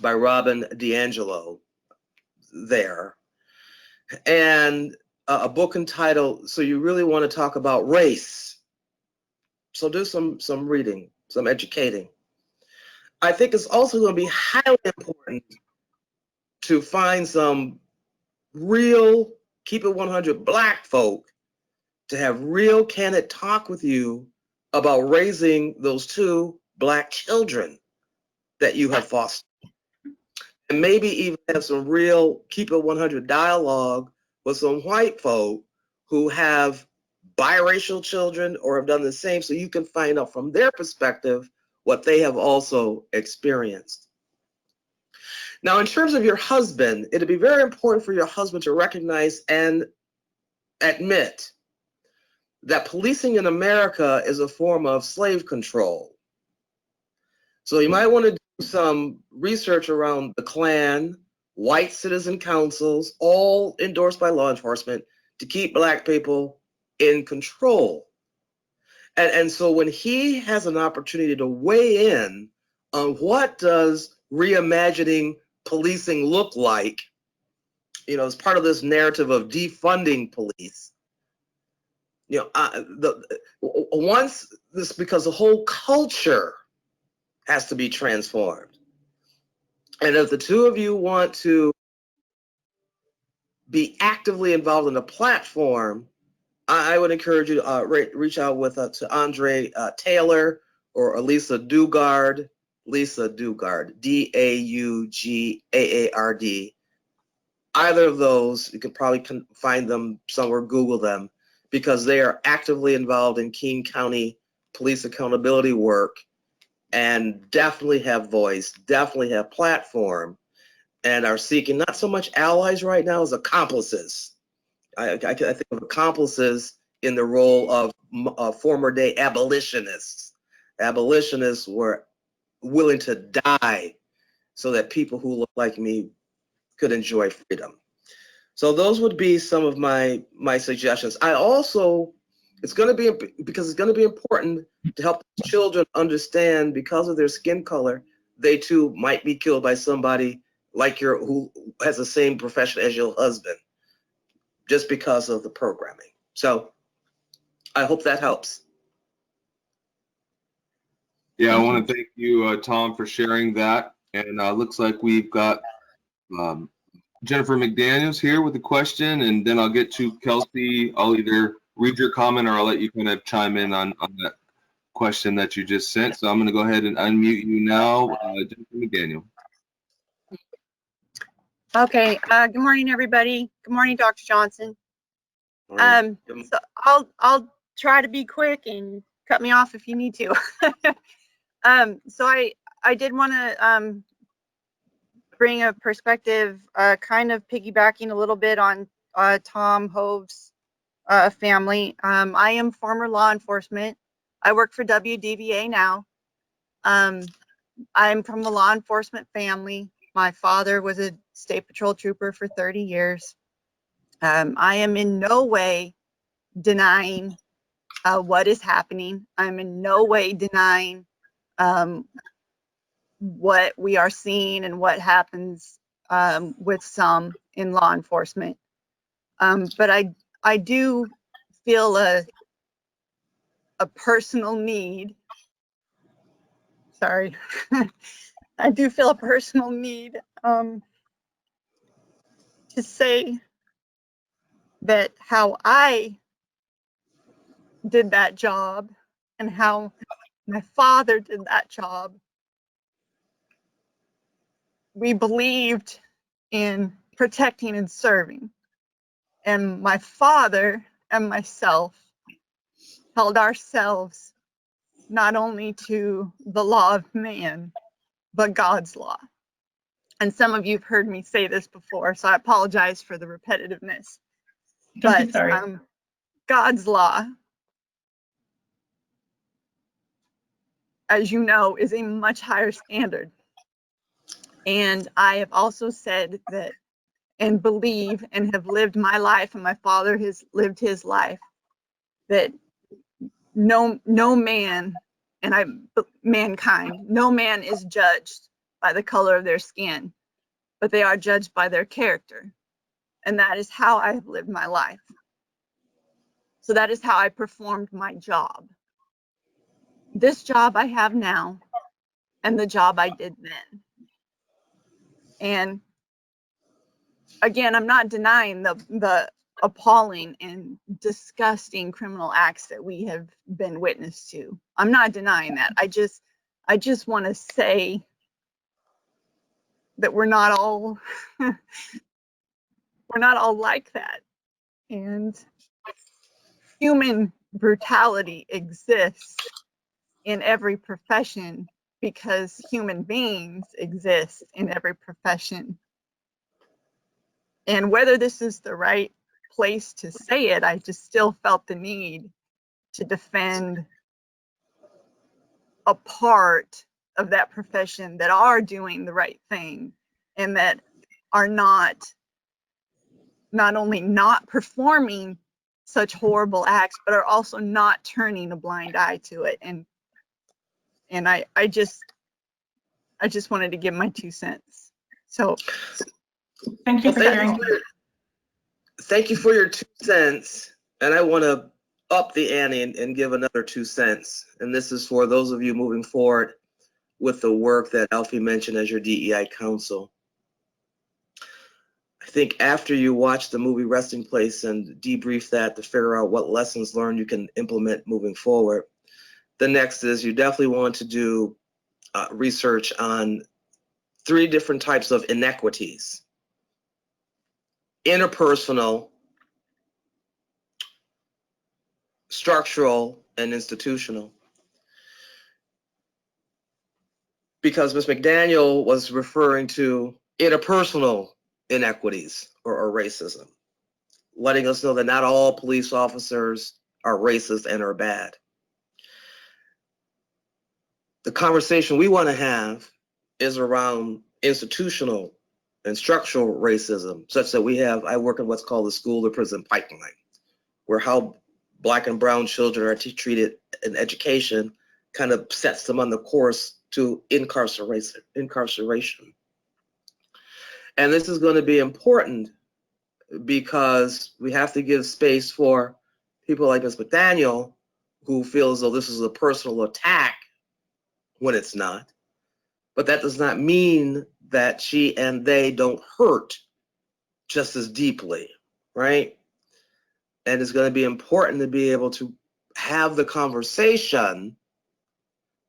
by Robin DiAngelo there. And a book entitled, So You Really Want to Talk About Race. So do some reading, some educating. I think it's also going to be highly important to find some real, keep it 100 Black folk to have real candid talk with you about raising those 2 Black children that you have fostered. and maybe even have some real keep it 100 dialogue with some white folk who have biracial children or have done the same, so you can find out from their perspective what they have also experienced. Now, in terms of your husband, it'd be very important for your husband to recognize and admit that policing in America is a form of slave control. So you might want to do some research around the Klan, white citizen councils, all endorsed by law enforcement to keep Black people in control. And so when he has an opportunity to weigh in on what does reimagining policing look like, you know, as part of this narrative of defunding police, you know, once this, because the whole culture has to be transformed. And if the two of you want to be actively involved in a platform, I would encourage you to reach out with to Andre Taylor or Lisa Dugard, Daugaard. Either of those, you can probably find them somewhere, Google them, because they are actively involved in King County police accountability work and definitely have voice, definitely have platform, and are seeking not so much allies right now as accomplices. I think of accomplices in the role of former day abolitionists. Abolitionists were willing to die so that people who look like me could enjoy freedom. So those would be some of my suggestions. I also, it's going to be important to help children understand, because of their skin color, they too might be killed by somebody like who has the same profession as your husband, just because of the programming. So I hope that helps. Yeah, I want to thank you, Tom, for sharing that. And looks like we've got Jennifer McDaniels here with a question, and then I'll get to Kelsey. I'll either read your comment or I'll let you kind of chime in on that question that you just sent. So I'm going to go ahead and unmute you now, Jennifer McDaniel. Okay. Good morning, everybody. Good morning, Dr. Johnson. So I'll try to be quick and cut me off if you need to. So I did want to bring a perspective, kind of piggybacking a little bit on Tom Hove's family. I am former law enforcement. I work for WDVA now. I'm from a law enforcement family. My father was a state patrol trooper for 30 years. I am in no way denying what is happening. I'm in no way denying what we are seeing and what happens with some in law enforcement. But I do feel a personal need. Sorry. I do feel a personal need to say that how I did that job and how my father did that job, we believed in protecting and serving. And my father and myself held ourselves not only to the law of man, but God's law. And some of you have heard me say this before, so I apologize for the repetitiveness. But God's law, as you know, is a much higher standard. And I have also said that and believe and have lived my life, and my father has lived his life, that no man, and mankind, no man is judged by the color of their skin, but they are judged by their character. And that is how I have lived my life. So that is how I performed my job. This job I have now, and the job I did then. And again, I'm not denying the appalling and disgusting criminal acts that we have been witness to. I'm not denying that. I just want to say that we're not all we're not all like that, and human brutality exists in every profession because human beings exist in every profession. And whether this is the right place to say it, I just still felt the need to defend a part of that profession that are doing the right thing and that are not only not performing such horrible acts, but are also not turning a blind eye to it. And I just wanted to give my 2 cents. So Thank you for sharing. Thank you for your 2 cents. And I want to up the ante and give another 2 cents. And this is for those of you moving forward with the work that Alfie mentioned as your DEI counsel. I think after you watch the movie Resting Place and debrief that to figure out what lessons learned you can implement moving forward, the next is you definitely want to do research on 3 different types of inequities: interpersonal, structural, and institutional. Because Ms. McDaniel was referring to interpersonal inequities or racism, letting us know that not all police officers are racist and are bad. The conversation we want to have is around institutional and structural racism, such that I work in what's called the school to prison pipeline, where how Black and brown children are treated in education kind of sets them on the course to incarceration. And this is going to be important because we have to give space for people like Ms. McDaniel, who feel as though this is a personal attack when it's not. But that does not mean that she and they don't hurt just as deeply, right? And it's going to be important to be able to have the conversation,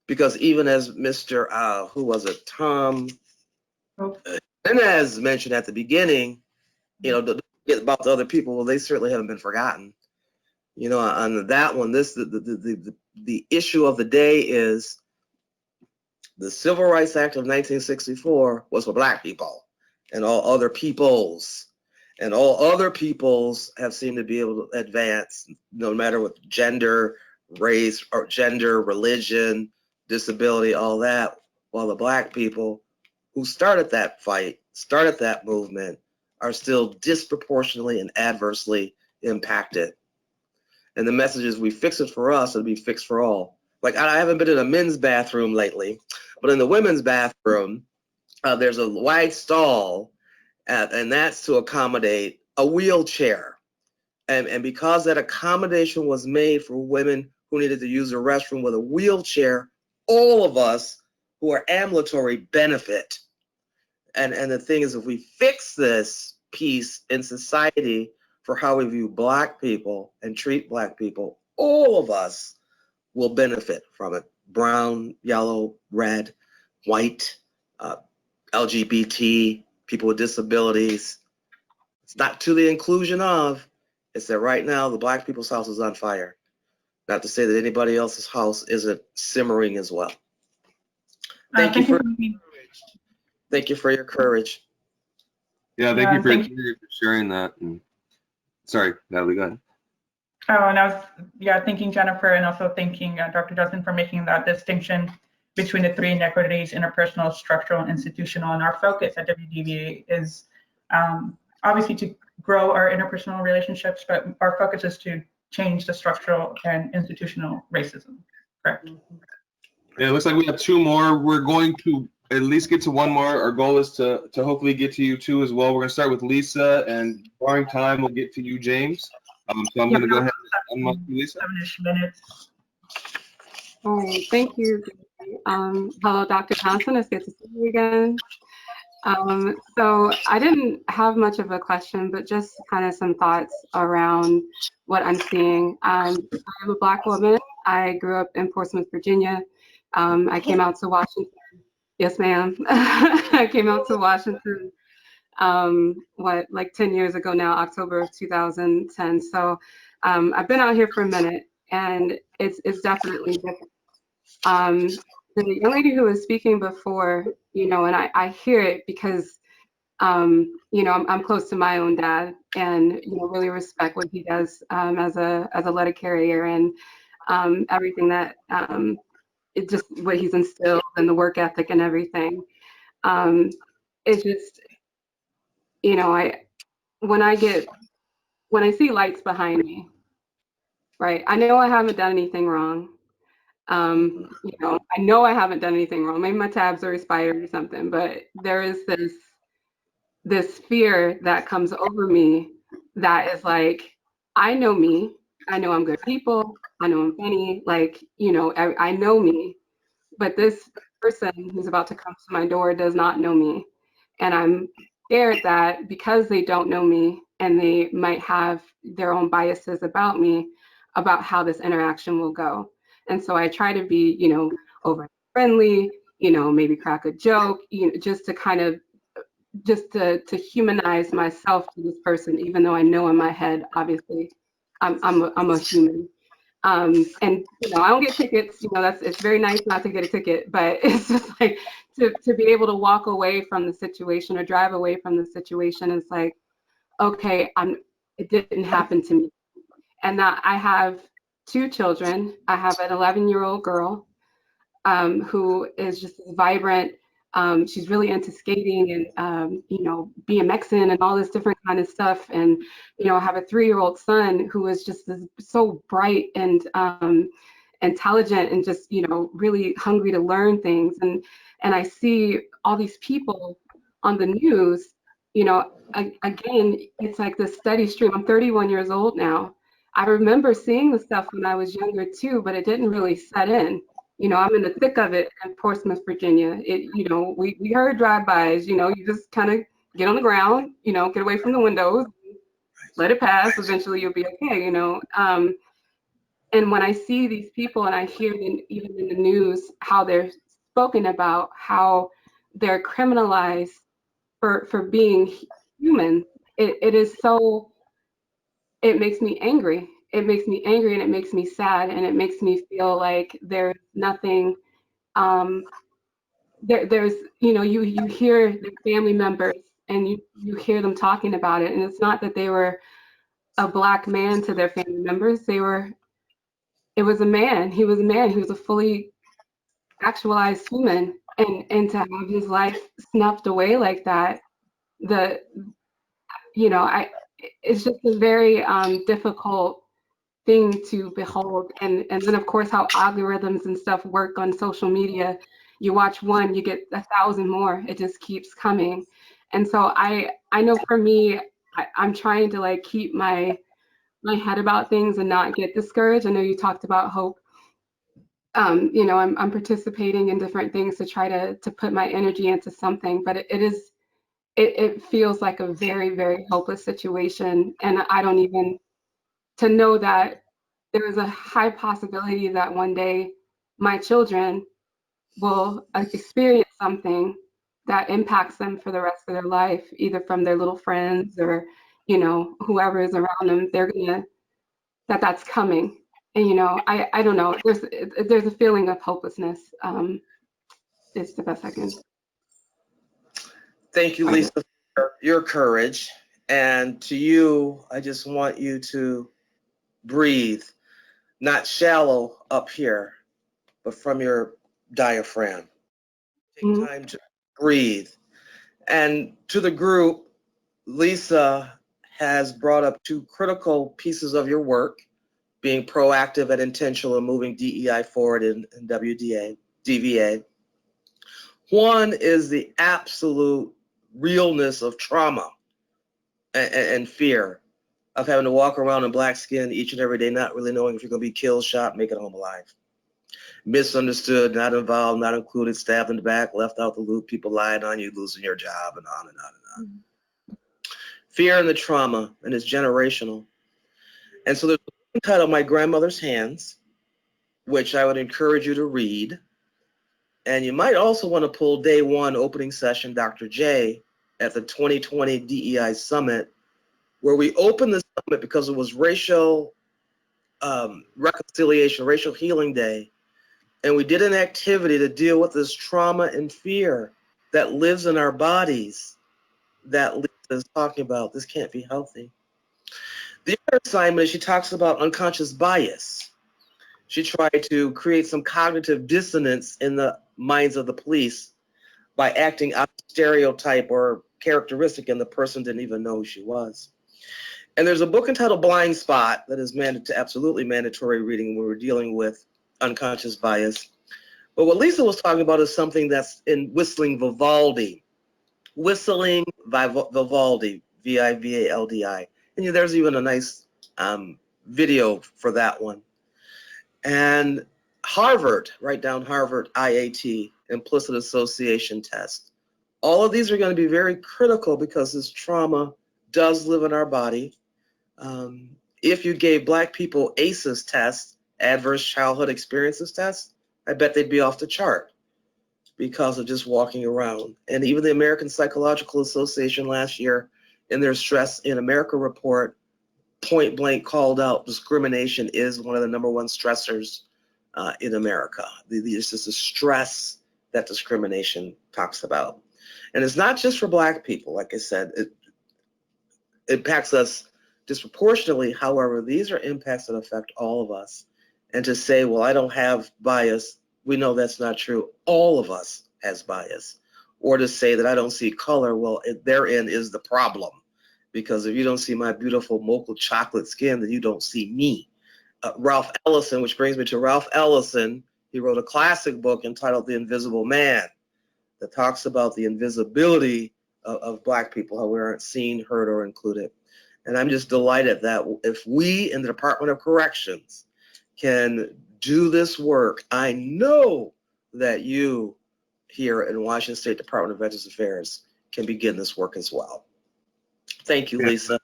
because even as Mr. Who was it? Tom Inez mentioned at the beginning, don't forget about the other people. Well, they certainly haven't been forgotten. On that one, the issue of the day is the Civil Rights Act of 1964 was for Black people and all other peoples. And all other peoples have seemed to be able to advance, no matter what gender, race, or gender, religion, disability, all that, while the Black people who started that fight, started that movement, are still disproportionately and adversely impacted. And the message is, we fix it for us, it'll be fixed for all. Like, I haven't been in a men's bathroom lately, but in the women's bathroom, there's a wide stall, and that's to accommodate a wheelchair. And because that accommodation was made for women who needed to use the restroom with a wheelchair, all of us who are ambulatory benefit. And the thing is, if we fix this piece in society for how we view Black people and treat Black people, all of us will benefit from it. Brown, yellow, red, white, LGBT, people with disabilities. It's not to the inclusion of, it's that right now the Black people's house is on fire. Not to say that anybody else's house isn't simmering as well. Thank you for your courage. Yeah, thank you for sharing that. And sorry, Natalie, go ahead. Oh, and I was thanking Jennifer, and also thanking Dr. Dustin for making that distinction between the 3 inequities: interpersonal, structural, and institutional. And our focus at WDVA is obviously to grow our interpersonal relationships, but our focus is to change the structural and institutional racism. Correct. Yeah, it looks like we have 2 more. We're going to at least get to 1 more. Our goal is to hopefully get to you 2 as well. We're going to start with Lisa, and barring time, we'll get to you, James. So I'm going to go ahead and unmic you, Lisa. 7-ish minutes. All right, thank you. Hello, Dr. Johnson. It's good to see you again. So I didn't have much of a question, but just kind of some thoughts around what I'm seeing. I'm a Black woman. I grew up in Portsmouth, Virginia. I came out to Washington Yes, ma'am. I came out to Washington, like 10 years ago now, October of 2010. So I've been out here for a minute, and it's definitely different. The young lady who was speaking before, and I hear it because, I'm close to my own dad, and really respect what he does as a letter carrier, and everything that it's just what he's instilled and the work ethic and everything. It's just, when I see lights behind me, right? I know I haven't done anything wrong. I know I haven't done anything wrong. Maybe my tabs are expired or something, but there is this fear that comes over me that is like, I know me. I know I'm good people. I know I'm funny. Like, I know me. But this person who's about to come to my door does not know me. And I'm scared that because they don't know me and they might have their own biases about me, about how this interaction will go. And so I try to be, over friendly, maybe crack a joke, just to kind of to humanize myself to this person, even though I know in my head, obviously, I'm a human. And I don't get tickets. It's very nice not to get a ticket, but it's just like to be able to walk away from the situation or drive away from the situation. It's like, okay, it didn't happen to me. And that I have 2 children. I have an 11-year-old girl who is just vibrant. She's really into skating and BMXing and all this different kind of stuff. And I have a 3-year-old son who is just so bright and intelligent and just really hungry to learn things. And I see all these people on the news. Again, it's like this steady stream. I'm 31 years old now. I remember seeing the stuff when I was younger too, but it didn't really set in. I'm in the thick of it in Portsmouth, Virginia. We heard drive-bys, you just kind of get on the ground, get away from the windows, let it pass. Eventually you'll be okay, And when I see these people and I hear them even in the news, how they're spoken about, how they're criminalized for being human, it is so, it makes me angry. It makes me angry and it makes me sad and it makes me feel like there's nothing there's you hear their family members and you hear them talking about it, and it's not that they were a Black man to their family members. It was a man. He was a man. He was a fully actualized human, and to have his life snuffed away like that, it's just a very difficult thing to behold. And then of course how algorithms and stuff work on social media. You watch one, you get 1,000 more. It just keeps coming. And so I know for me, I'm trying to like keep my head about things and not get discouraged. I know you talked about hope. I'm participating in different things to try to put my energy into something, but it feels like a very, very hopeless situation. And I don't even, to know that there is a high possibility that one day my children will experience something that impacts them for the rest of their life, either from their little friends or, whoever is around them. They're gonna, that's coming. And, I don't know, there's a feeling of hopelessness. It's the best I can. Thank you, Lisa, for your courage. And to you, I just want you to breathe, not shallow up here, but from your diaphragm. Take time to breathe. And to the group, Lisa has brought up 2 critical pieces of your work, being proactive and intentional in moving DEI forward in WDVA. One is the absolute realness of trauma and fear of having to walk around in Black skin each and every day, not really knowing if you're going to be killed, shot, make it home alive. Misunderstood, not involved, not included, stabbed in the back, left out the loop, people lying on you, losing your job, and on and on and on. Fear and the trauma, and it's generational. And so there's a book entitled My Grandmother's Hands, which I would encourage you to read. And you might also want to pull day one opening session, Dr. J, at the 2020 DEI Summit, where we opened the summit because it was racial reconciliation, racial healing day. And we did an activity to deal with this trauma and fear that lives in our bodies that Lisa is talking about. This can't be healthy. The other assignment is she talks about unconscious bias. She tried to create some cognitive dissonance in the minds of the police by acting out a stereotype or characteristic, and the person didn't even know who she was. And there's a book entitled Blind Spot that is absolutely mandatory reading when we're dealing with unconscious bias. But what Lisa was talking about is something that's in Whistling Vivaldi. Whistling Vivaldi, Vivaldi. And there's even a nice video for that one. And Harvard, write down Harvard IAT, implicit association test. All of these are going to be very critical because this trauma does live in our body. If you gave Black people ACEs test, adverse childhood experiences test, I bet they'd be off the chart because of just walking around. And even the American Psychological Association last year in their Stress in America report, point blank called out discrimination is one of the #1 stressors in America. It's just the stress that discrimination talks about. And it's not just for Black people. Like I said, it impacts us disproportionately. However, these are impacts that affect all of us. And to say, well, I don't have bias, we know that's not true. All of us has bias. Or to say that I don't see color, well, therein is the problem. Because if you don't see my beautiful mocha chocolate skin, then you don't see me. Ralph Ellison, which brings me to Ralph Ellison, he wrote a classic book entitled The Invisible Man that talks about the invisibility of Black people, how we aren't seen, heard, or included. And I'm just delighted that if we in the Department of Corrections can do this work, I know that you here in Washington State Department of Veterans Affairs can begin this work as well. Thank you, Lisa.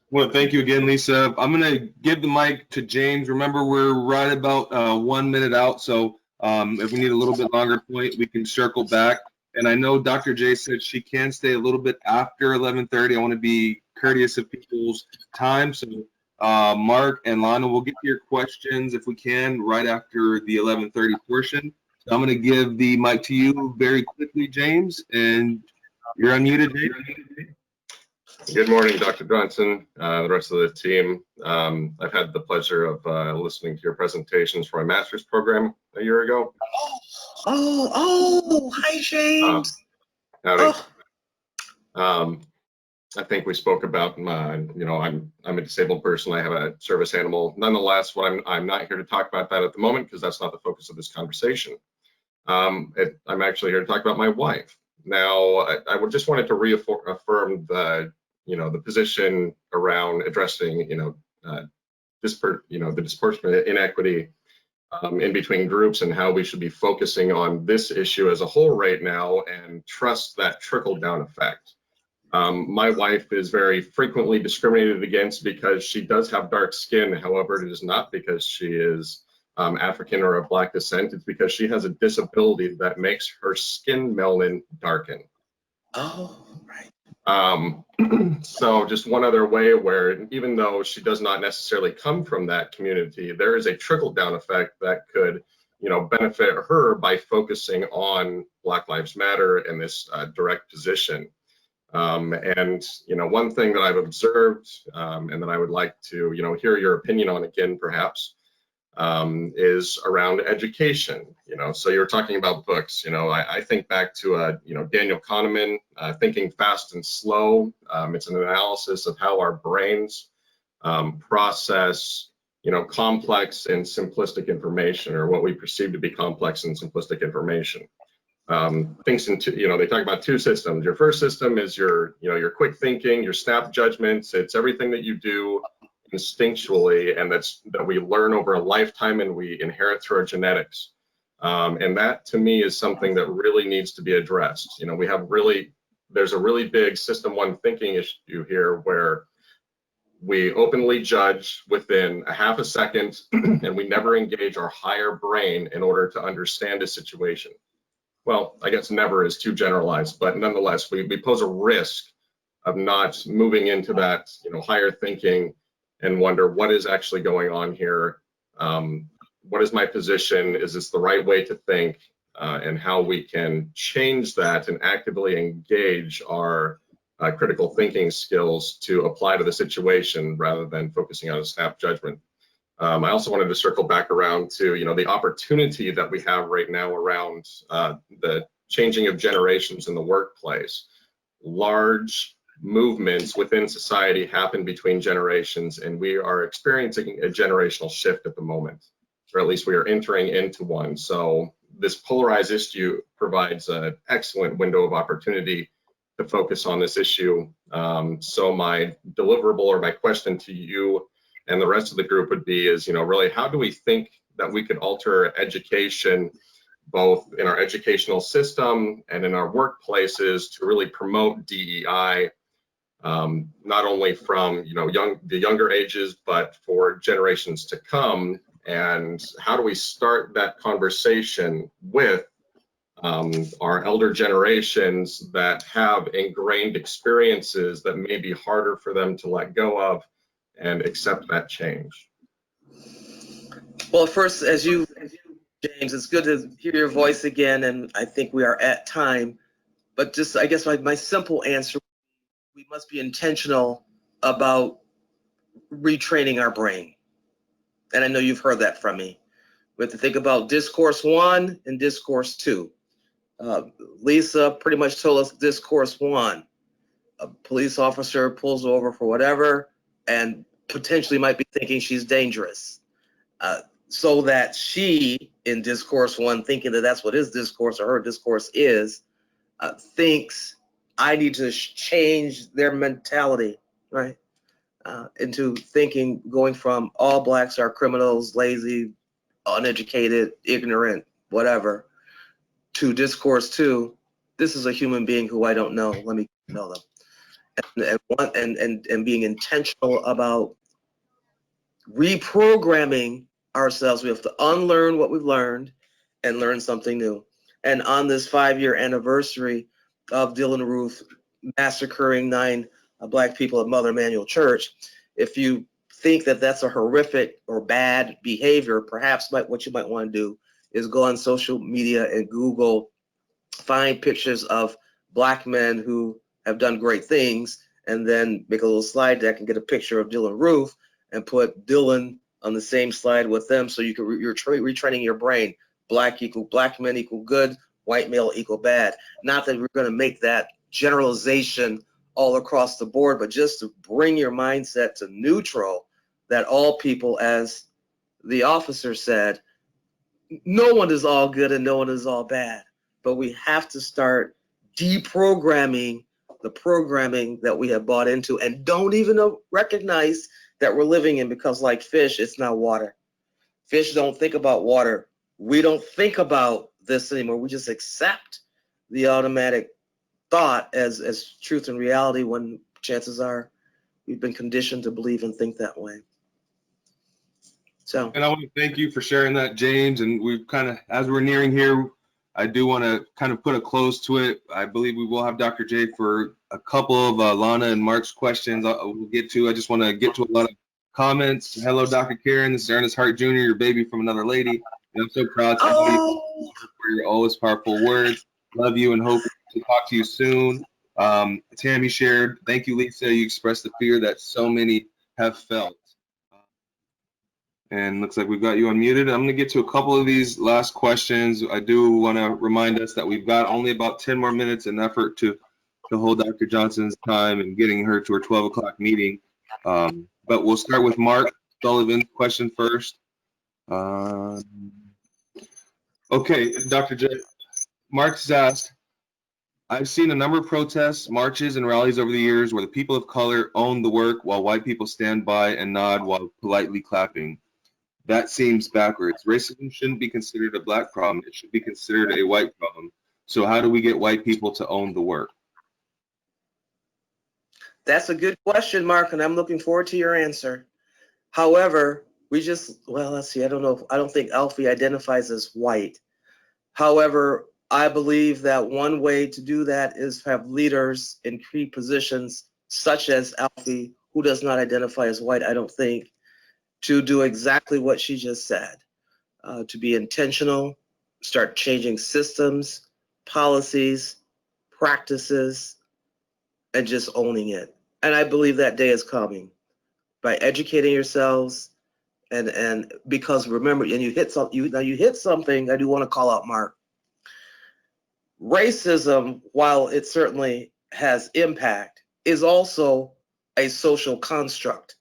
Well, thank you again, Lisa. I'm going to give the mic to James. Remember, we're right about 1 minute out, so if we need a little bit longer point, we can circle back. And I know Dr. J said she can stay a little bit after 11:30. I want to be courteous of people's time. So Mark and Lana, we'll get to your questions if we can right after the 11:30 portion. So I'm going to give the mic to you very quickly, James, and you're unmuted, James. Good morning, Dr. Johnson, the rest of the team. I've had the pleasure of listening to your presentations for my master's program a year ago. Hi, James. Howdy. I think we spoke about I'm a disabled person. I have a service animal. Nonetheless, I'm not here to talk about that at the moment because that's not the focus of this conversation. I'm actually here to talk about my wife. Now, I would just wanted to reaffirm the position around addressing the disbursement inequity in between groups and how we should be focusing on this issue as a whole right now and trust that trickle-down effect. My wife is very frequently discriminated against because she does have dark skin. However, it is not because she is African or of Black descent. It's because she has a disability that makes her skin melanin darken. Oh, right. So just one other way where even though she does not necessarily come from that community, there is a trickle-down effect that could, benefit her by focusing on Black Lives Matter in this direct position. And one thing that I've observed and that I would like to, hear your opinion on again, perhaps, is around education. So you're talking about books. I think back to Daniel Kahneman, Thinking Fast and Slow. It's an analysis of how our brains process complex and simplistic information, or what we perceive to be complex and simplistic information. Thinks into, they talk about two systems. Your first system is your quick thinking, your snap judgments. It's everything that you do instinctually, and that we learn over a lifetime and we inherit through our genetics. And that to me is something that really needs to be addressed. There's a really big system one thinking issue here where we openly judge within a half a second and we never engage our higher brain in order to understand a situation. well, I guess never is too generalized, but nonetheless, we pose a risk of not moving into that, higher thinking and wonder what is actually going on here. What is my position? Is this the right way to think? And how we can change that and actively engage our critical thinking skills to apply to the situation rather than focusing on a snap judgment. I also wanted to circle back around to, the opportunity that we have right now around the changing of generations in the workplace. Large movements within society happen between generations, and we are experiencing a generational shift at the moment, or at least we are entering into one. So this polarized issue provides an excellent window of opportunity to focus on this issue. So my deliverable or my question to you and the rest of the group would be is, really, how do we think that we could alter education, both in our educational system and in our workplaces, to really promote DEI, not only from the younger ages, but for generations to come? And how do we start that conversation with our elder generations that have ingrained experiences that may be harder for them to let go of and accept that change? Well, first, as you, James, it's good to hear your voice again, and I think we are at time. But just, I guess my simple answer, we must be intentional about retraining our brain. And I know you've heard that from me. We have to think about discourse 1 and discourse 2. Lisa pretty much told us discourse 1. A police officer pulls over for whatever and potentially might be thinking she's dangerous. So that she, in discourse 1, thinking that that's what his discourse or her discourse is, thinks I need to change their mentality, right? Into thinking, going from all blacks are criminals, lazy, uneducated, ignorant, whatever, to discourse 2, this is a human being who I don't know, let me know them. And being intentional about reprogramming ourselves. We have to unlearn what we've learned and learn something new. And on this 5-year anniversary of Dylann Roof massacring 9 black people at Mother Emanuel Church, if you think that that's a horrific or bad behavior, perhaps what you might want to do is go on social media and Google, find pictures of black men who have done great things, and then make a little slide deck and get a picture of Dylann Roof and put Dylann on the same slide with them, so you can you're retraining your brain. Black men equal good, white male equal bad. Not that we're going to make that generalization all across the board, but just to bring your mindset to neutral, that all people, as the officer said, no one is all good and no one is all bad. But we have to start deprogramming the programming that we have bought into and don't even recognize that we're living in, because like fish, it's not water. Fish don't think about water. We don't think about this anymore. We just accept the automatic thought as truth and reality, when chances are we've been conditioned to believe and think that way. So, and I want to thank you for sharing that, James. And we've kind of, as we're nearing here, I do want to kind of put a close to it. I believe we will have Dr. J for a couple of Lana and Mark's questions we'll get to. I just want to get to a lot of comments. Hello, Dr. Karen. This is Ernest Hart Jr., your baby from another lady. And I'm so proud to have you for your always powerful words. Love you and hope to talk to you soon. Tammy shared, thank you, Lisa. You expressed the fear that so many have felt. And looks like we've got you unmuted. I'm going to get to a couple of these last questions. I do want to remind us that we've got only about 10 more minutes in effort to hold Dr. Johnson's time and getting her to her 12 o'clock meeting. But we'll start with Mark Sullivan's question first. Okay, Dr. J. Mark's asked, I've seen a number of protests, marches, and rallies over the years where the people of color own the work while white people stand by and nod while politely clapping. That seems backwards. Racism shouldn't be considered a black problem. It should be considered a white problem. So how do we get white people to own the work? That's a good question, Mark, and I'm looking forward to your answer. However, let's see, I don't think Alfie identifies as white. However, I believe that one way to do that is to have leaders in key positions, such as Alfie, who does not identify as white, I don't think, to do exactly what she just said, to be intentional, start changing systems, policies, practices, and just owning it. And I believe that day is coming by educating yourselves. And because remember, and you hit something I do want to call out, Mark. Racism, while it certainly has impact, is also a social construct,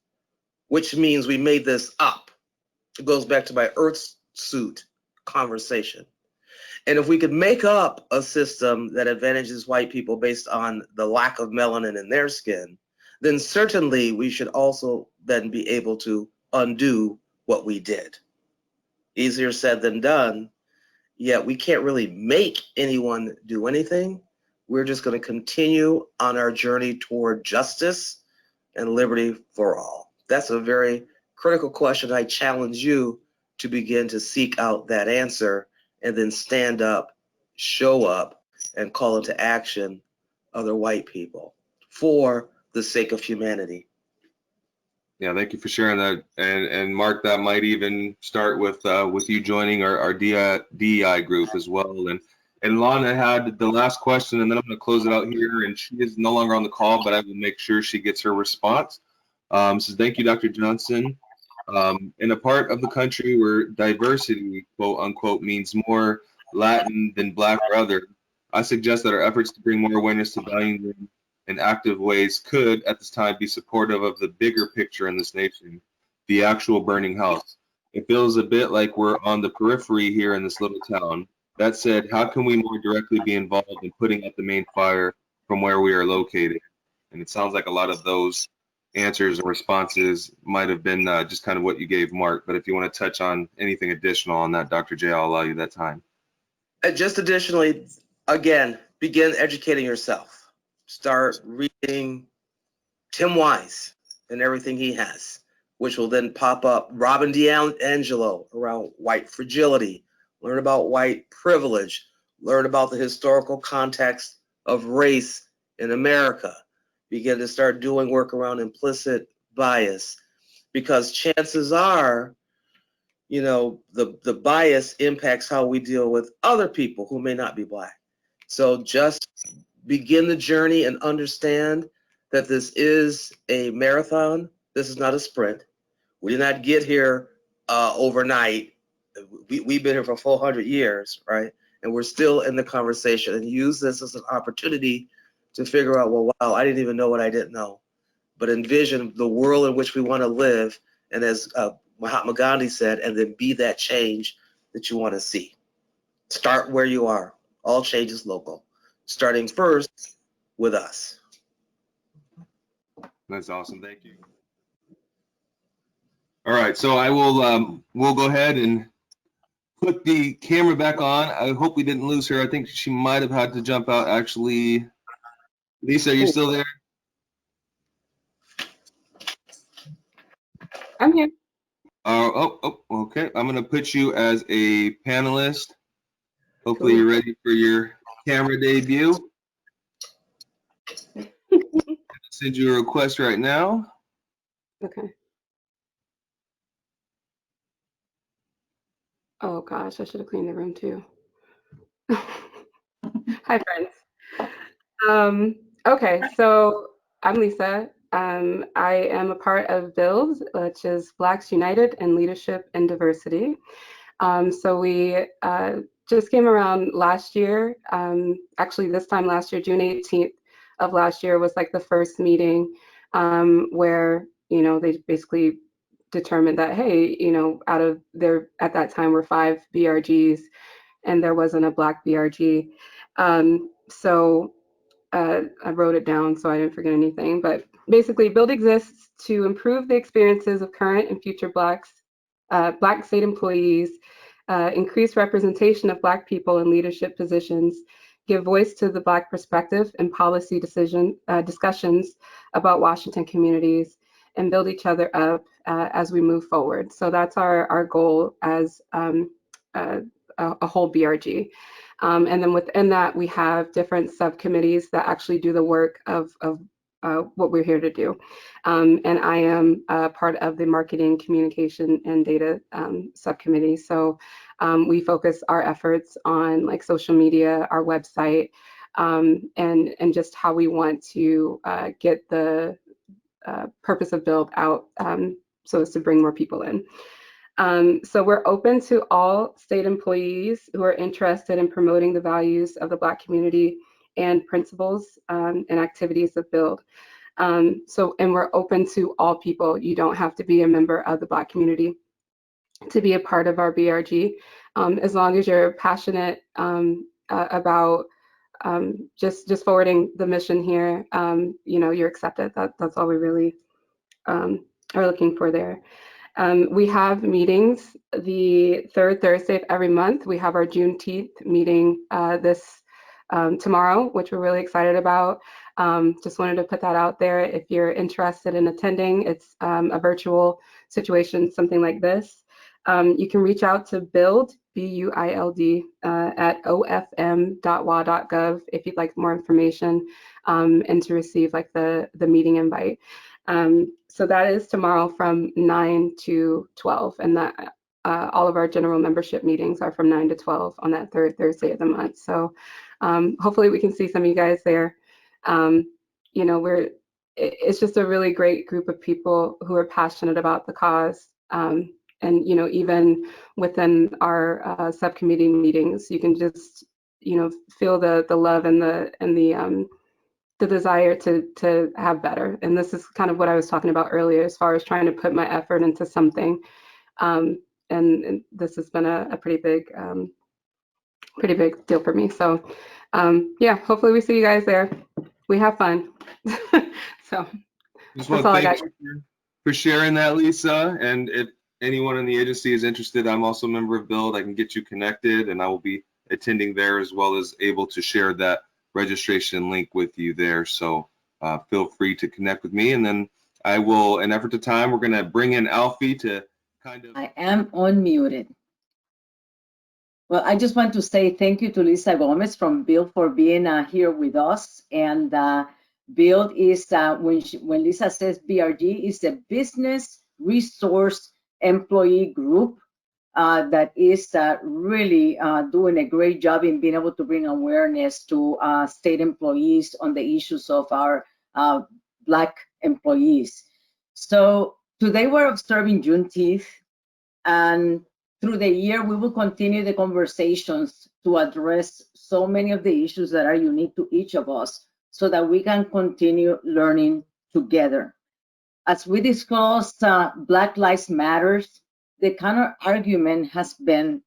which means we made this up. It goes back to my Earth suit conversation. And if we could make up a system that advantages white people based on the lack of melanin in their skin, then certainly we should also then be able to undo what we did. Easier said than done. Yet we can't really make anyone do anything. We're just going to continue on our journey toward justice and liberty for all. That's a very critical question. I challenge you to begin to seek out that answer and then stand up, show up, and call into action other white people for the sake of humanity. Yeah, thank you for sharing that. And Mark, that might even start with you joining our DEI group as well. And Lana had the last question, and then I'm going to close it out here. And she is no longer on the call, but I will make sure she gets her response. So thank you, Dr. Johnson. In a part of the country where diversity, quote unquote, means more Latin than Black or other, I suggest that our efforts to bring more awareness to valuing them in active ways could, at this time, be supportive of the bigger picture in this nation, the actual burning house. It feels a bit like we're on the periphery here in this little town. That said, how can we more directly be involved in putting out the main fire from where we are located? And it sounds like a lot of those answers and responses might have been just kind of what you gave Mark. But if you want to touch on anything additional on that, Dr. J, I'll allow you that time. Just additionally, again, begin educating yourself. Start reading Tim Wise and everything he has, which will then pop up. Robin DiAngelo around white fragility. Learn about white privilege. Learn about the historical context of race in America. Begin to start doing work around implicit bias, because chances are, you know, the bias impacts how we deal with other people who may not be Black. So just begin the journey and understand that this is a marathon. This is not a sprint. We did not get here overnight. We've been here for 400 years, right? And we're still in the conversation, and use this as an opportunity to figure out, well, wow, I didn't even know what I didn't know. But envision the world in which we want to live, and as Mahatma Gandhi said, and then be that change that you want to see. Start where you are. All change is local. Starting first with us. That's awesome. Thank you. All right, so I will we'll go ahead and put the camera back on. I hope we didn't lose her. I think she might have had to jump out, actually. Lisa, are you still there? I'm here. Okay. I'm going to put you as a panelist. Hopefully you're ready for your camera debut. Send you a request right now. Okay. Oh gosh, I should have cleaned the room too. Hi, friends. Okay, so I'm Lisa. I am a part of BUILD, which is Blacks United in Leadership and Diversity. So we just came around last year. Actually, this time last year, June 18th of last year was like the first meeting where, you know, they basically determined that, hey, you know, out of there at that time were 5 BRGs and there wasn't a Black BRG. So I wrote it down so I didn't forget anything, but basically BUILD exists to improve the experiences of current and future Black state employees, increase representation of Black people in leadership positions, give voice to the Black perspective in policy discussions about Washington communities, and build each other up as we move forward. So that's our goal as a whole BRG. And then within that, we have different subcommittees that actually do the work of what we're here to do. And I am part of the Marketing, Communication, and Data subcommittee. So we focus our efforts on like social media, our website, and just how we want to get the purpose of Build out so as to bring more people in. So we're open to all state employees who are interested in promoting the values of the Black community and principles and activities of Build. And we're open to all people. You don't have to be a member of the Black community to be a part of our BRG, as long as you're passionate about just forwarding the mission here. You're accepted. That's all we really are looking for there. We have meetings the third Thursday of every month. We have our Juneteenth meeting this tomorrow, which we're really excited about. Just wanted to put that out there. If you're interested in attending, it's a virtual situation, something like this. You can reach out to Build, B-U-I-L-D, at ofm.wa.gov if you'd like more information and to receive like the meeting invite. So that is tomorrow from 9 to 12, and that all of our general membership meetings are from 9 to 12 on that third Thursday of the month. So hopefully we can see some of you guys there. It's just a really great group of people who are passionate about the cause. And even within our subcommittee meetings, you can just feel the love and the desire to have better. And this is kind of what I was talking about earlier, as far as trying to put my effort into something. And this has been a pretty big deal for me. So yeah, hopefully we see you guys there. We have fun. So just want to thank you for sharing that, Lisa. And if anyone in the agency is interested, I'm also a member of Build. I can get you connected, and I will be attending there, as well as able to share that registration link with you there. So feel free to connect with me, and then I will, in effort to time, we're going to bring in Alfie to kind of. I am unmuted. Well, I just want to say thank you to Lisa Gomez from Build for being here with us. And Build is, when Lisa says BRG, is a business resource employee group that is really doing a great job in being able to bring awareness to state employees on the issues of our Black employees. So today we're observing Juneteenth, and through the year we will continue the conversations to address so many of the issues that are unique to each of us so that we can continue learning together. As we discussed Black Lives Matter, the counter argument has been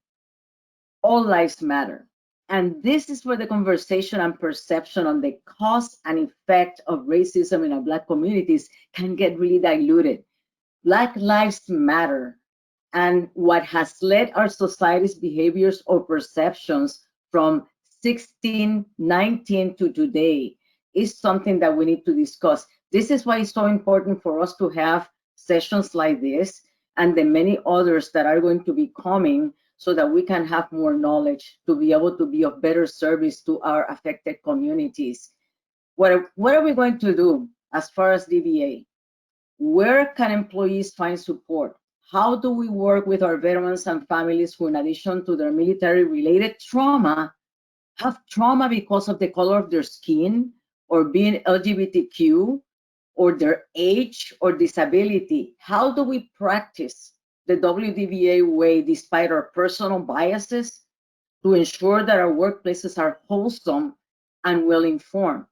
all lives matter. And this is where the conversation and perception on the cause and effect of racism in our Black communities can get really diluted. Black lives matter. And what has led our society's behaviors or perceptions from 1619 to today is something that we need to discuss. This is why it's so important for us to have sessions like this and the many others that are going to be coming, so that we can have more knowledge to be able to be of better service to our affected communities. What are we going to do as far as DVA? Where can employees find support? How do we work with our veterans and families who, in addition to their military-related trauma, have trauma because of the color of their skin, or being LGBTQ, or their age or disability? How do we practice the WDVA way despite our personal biases to ensure that our workplaces are wholesome and well-informed?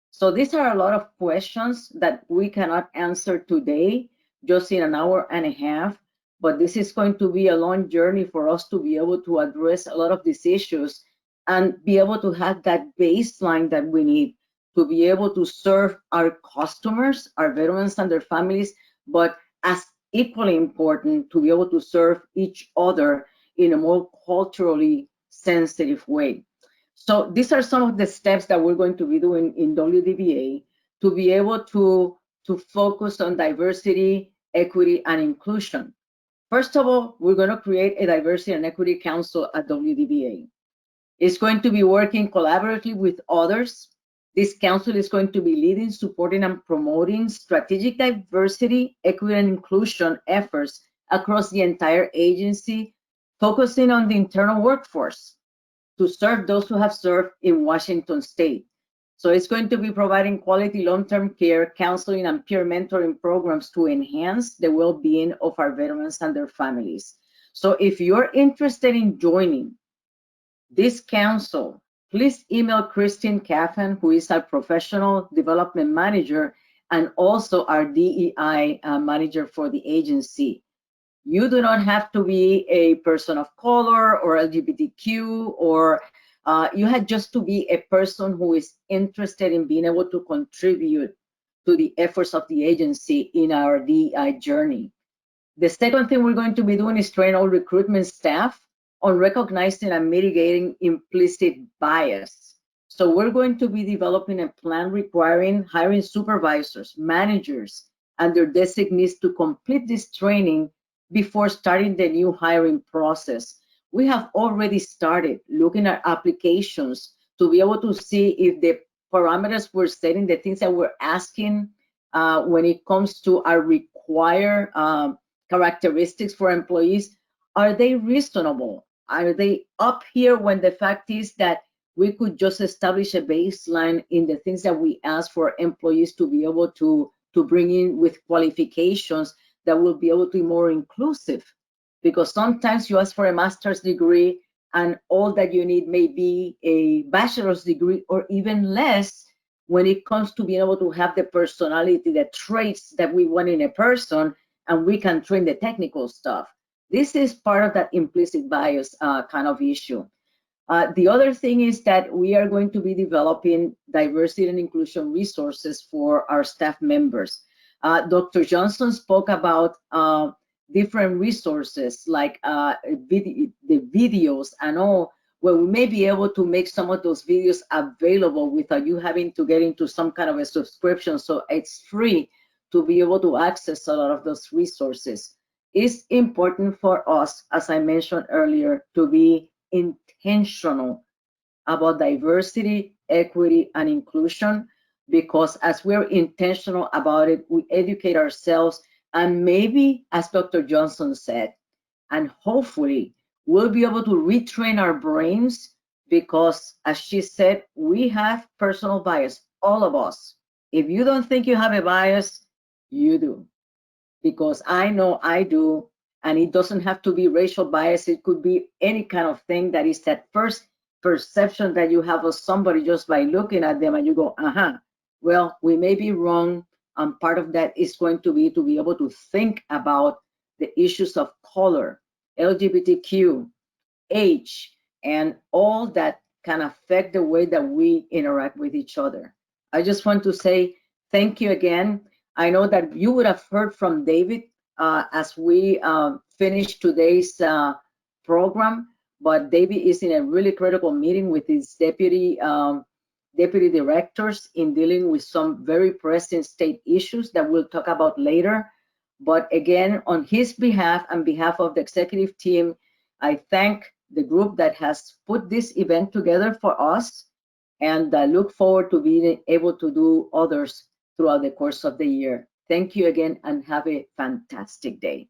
So these are a lot of questions that we cannot answer today, just in an hour and a half, but this is going to be a long journey for us to be able to address a lot of these issues and be able to have that baseline that we need to be able to serve our customers, our veterans and their families, but as equally important, to be able to serve each other in a more culturally sensitive way. So these are some of the steps that we're going to be doing in WDVA to be able to focus on diversity, equity, and inclusion. First of all, we're going to create a diversity and equity council at WDVA. It's going to be working collaboratively with others. This council is going to be leading, supporting, and promoting strategic diversity, equity, and inclusion efforts across the entire agency, focusing on the internal workforce to serve those who have served in Washington State. So it's going to be providing quality long-term care, counseling, and peer mentoring programs to enhance the well-being of our veterans and their families. So if you're interested in joining this council, please email Christine Caffan, who is our professional development manager and also our DEI manager for the agency. You do not have to be a person of color or LGBTQ, or you have just to be a person who is interested in being able to contribute to the efforts of the agency in our DEI journey. The second thing we're going to be doing is train all recruitment staff on recognizing and mitigating implicit bias. So we're going to be developing a plan requiring hiring supervisors, managers, and their designees to complete this training before starting the new hiring process. We have already started looking at applications to be able to see if the parameters we're setting, the things that we're asking when it comes to our required characteristics for employees, are they reasonable? Are they up here when the fact is that we could just establish a baseline in the things that we ask for employees to be able to bring in with qualifications that will be able to be more inclusive? Because sometimes you ask for a master's degree and all that you need may be a bachelor's degree or even less when it comes to being able to have the personality, the traits that we want in a person, and we can train the technical stuff. This is part of that implicit bias kind of issue. The other thing is that we are going to be developing diversity and inclusion resources for our staff members. Dr. Johnson spoke about different resources like the videos and all, where we may be able to make some of those videos available without you having to get into some kind of a subscription. So it's free to be able to access a lot of those resources. It's important for us, as I mentioned earlier, to be intentional about diversity, equity, and inclusion, because as we're intentional about it, we educate ourselves, and maybe, as Dr. Johnson said, and hopefully we'll be able to retrain our brains, because as she said, we have personal bias, all of us. If you don't think you have a bias, you do, because I know I do. And it doesn't have to be racial bias. It could be any kind of thing that is that first perception that you have of somebody just by looking at them and you go, well, we may be wrong. And part of that is going to be able to think about the issues of color, LGBTQ, age, and all that can affect the way that we interact with each other. I just want to say thank you again. I know that you would have heard from David as we finish today's program, but David is in a really critical meeting with his deputy directors in dealing with some very pressing state issues that we'll talk about later. But again, on his behalf and behalf of the executive team, I thank the group that has put this event together for us, and I look forward to being able to do others throughout the course of the year. Thank you again, and have a fantastic day.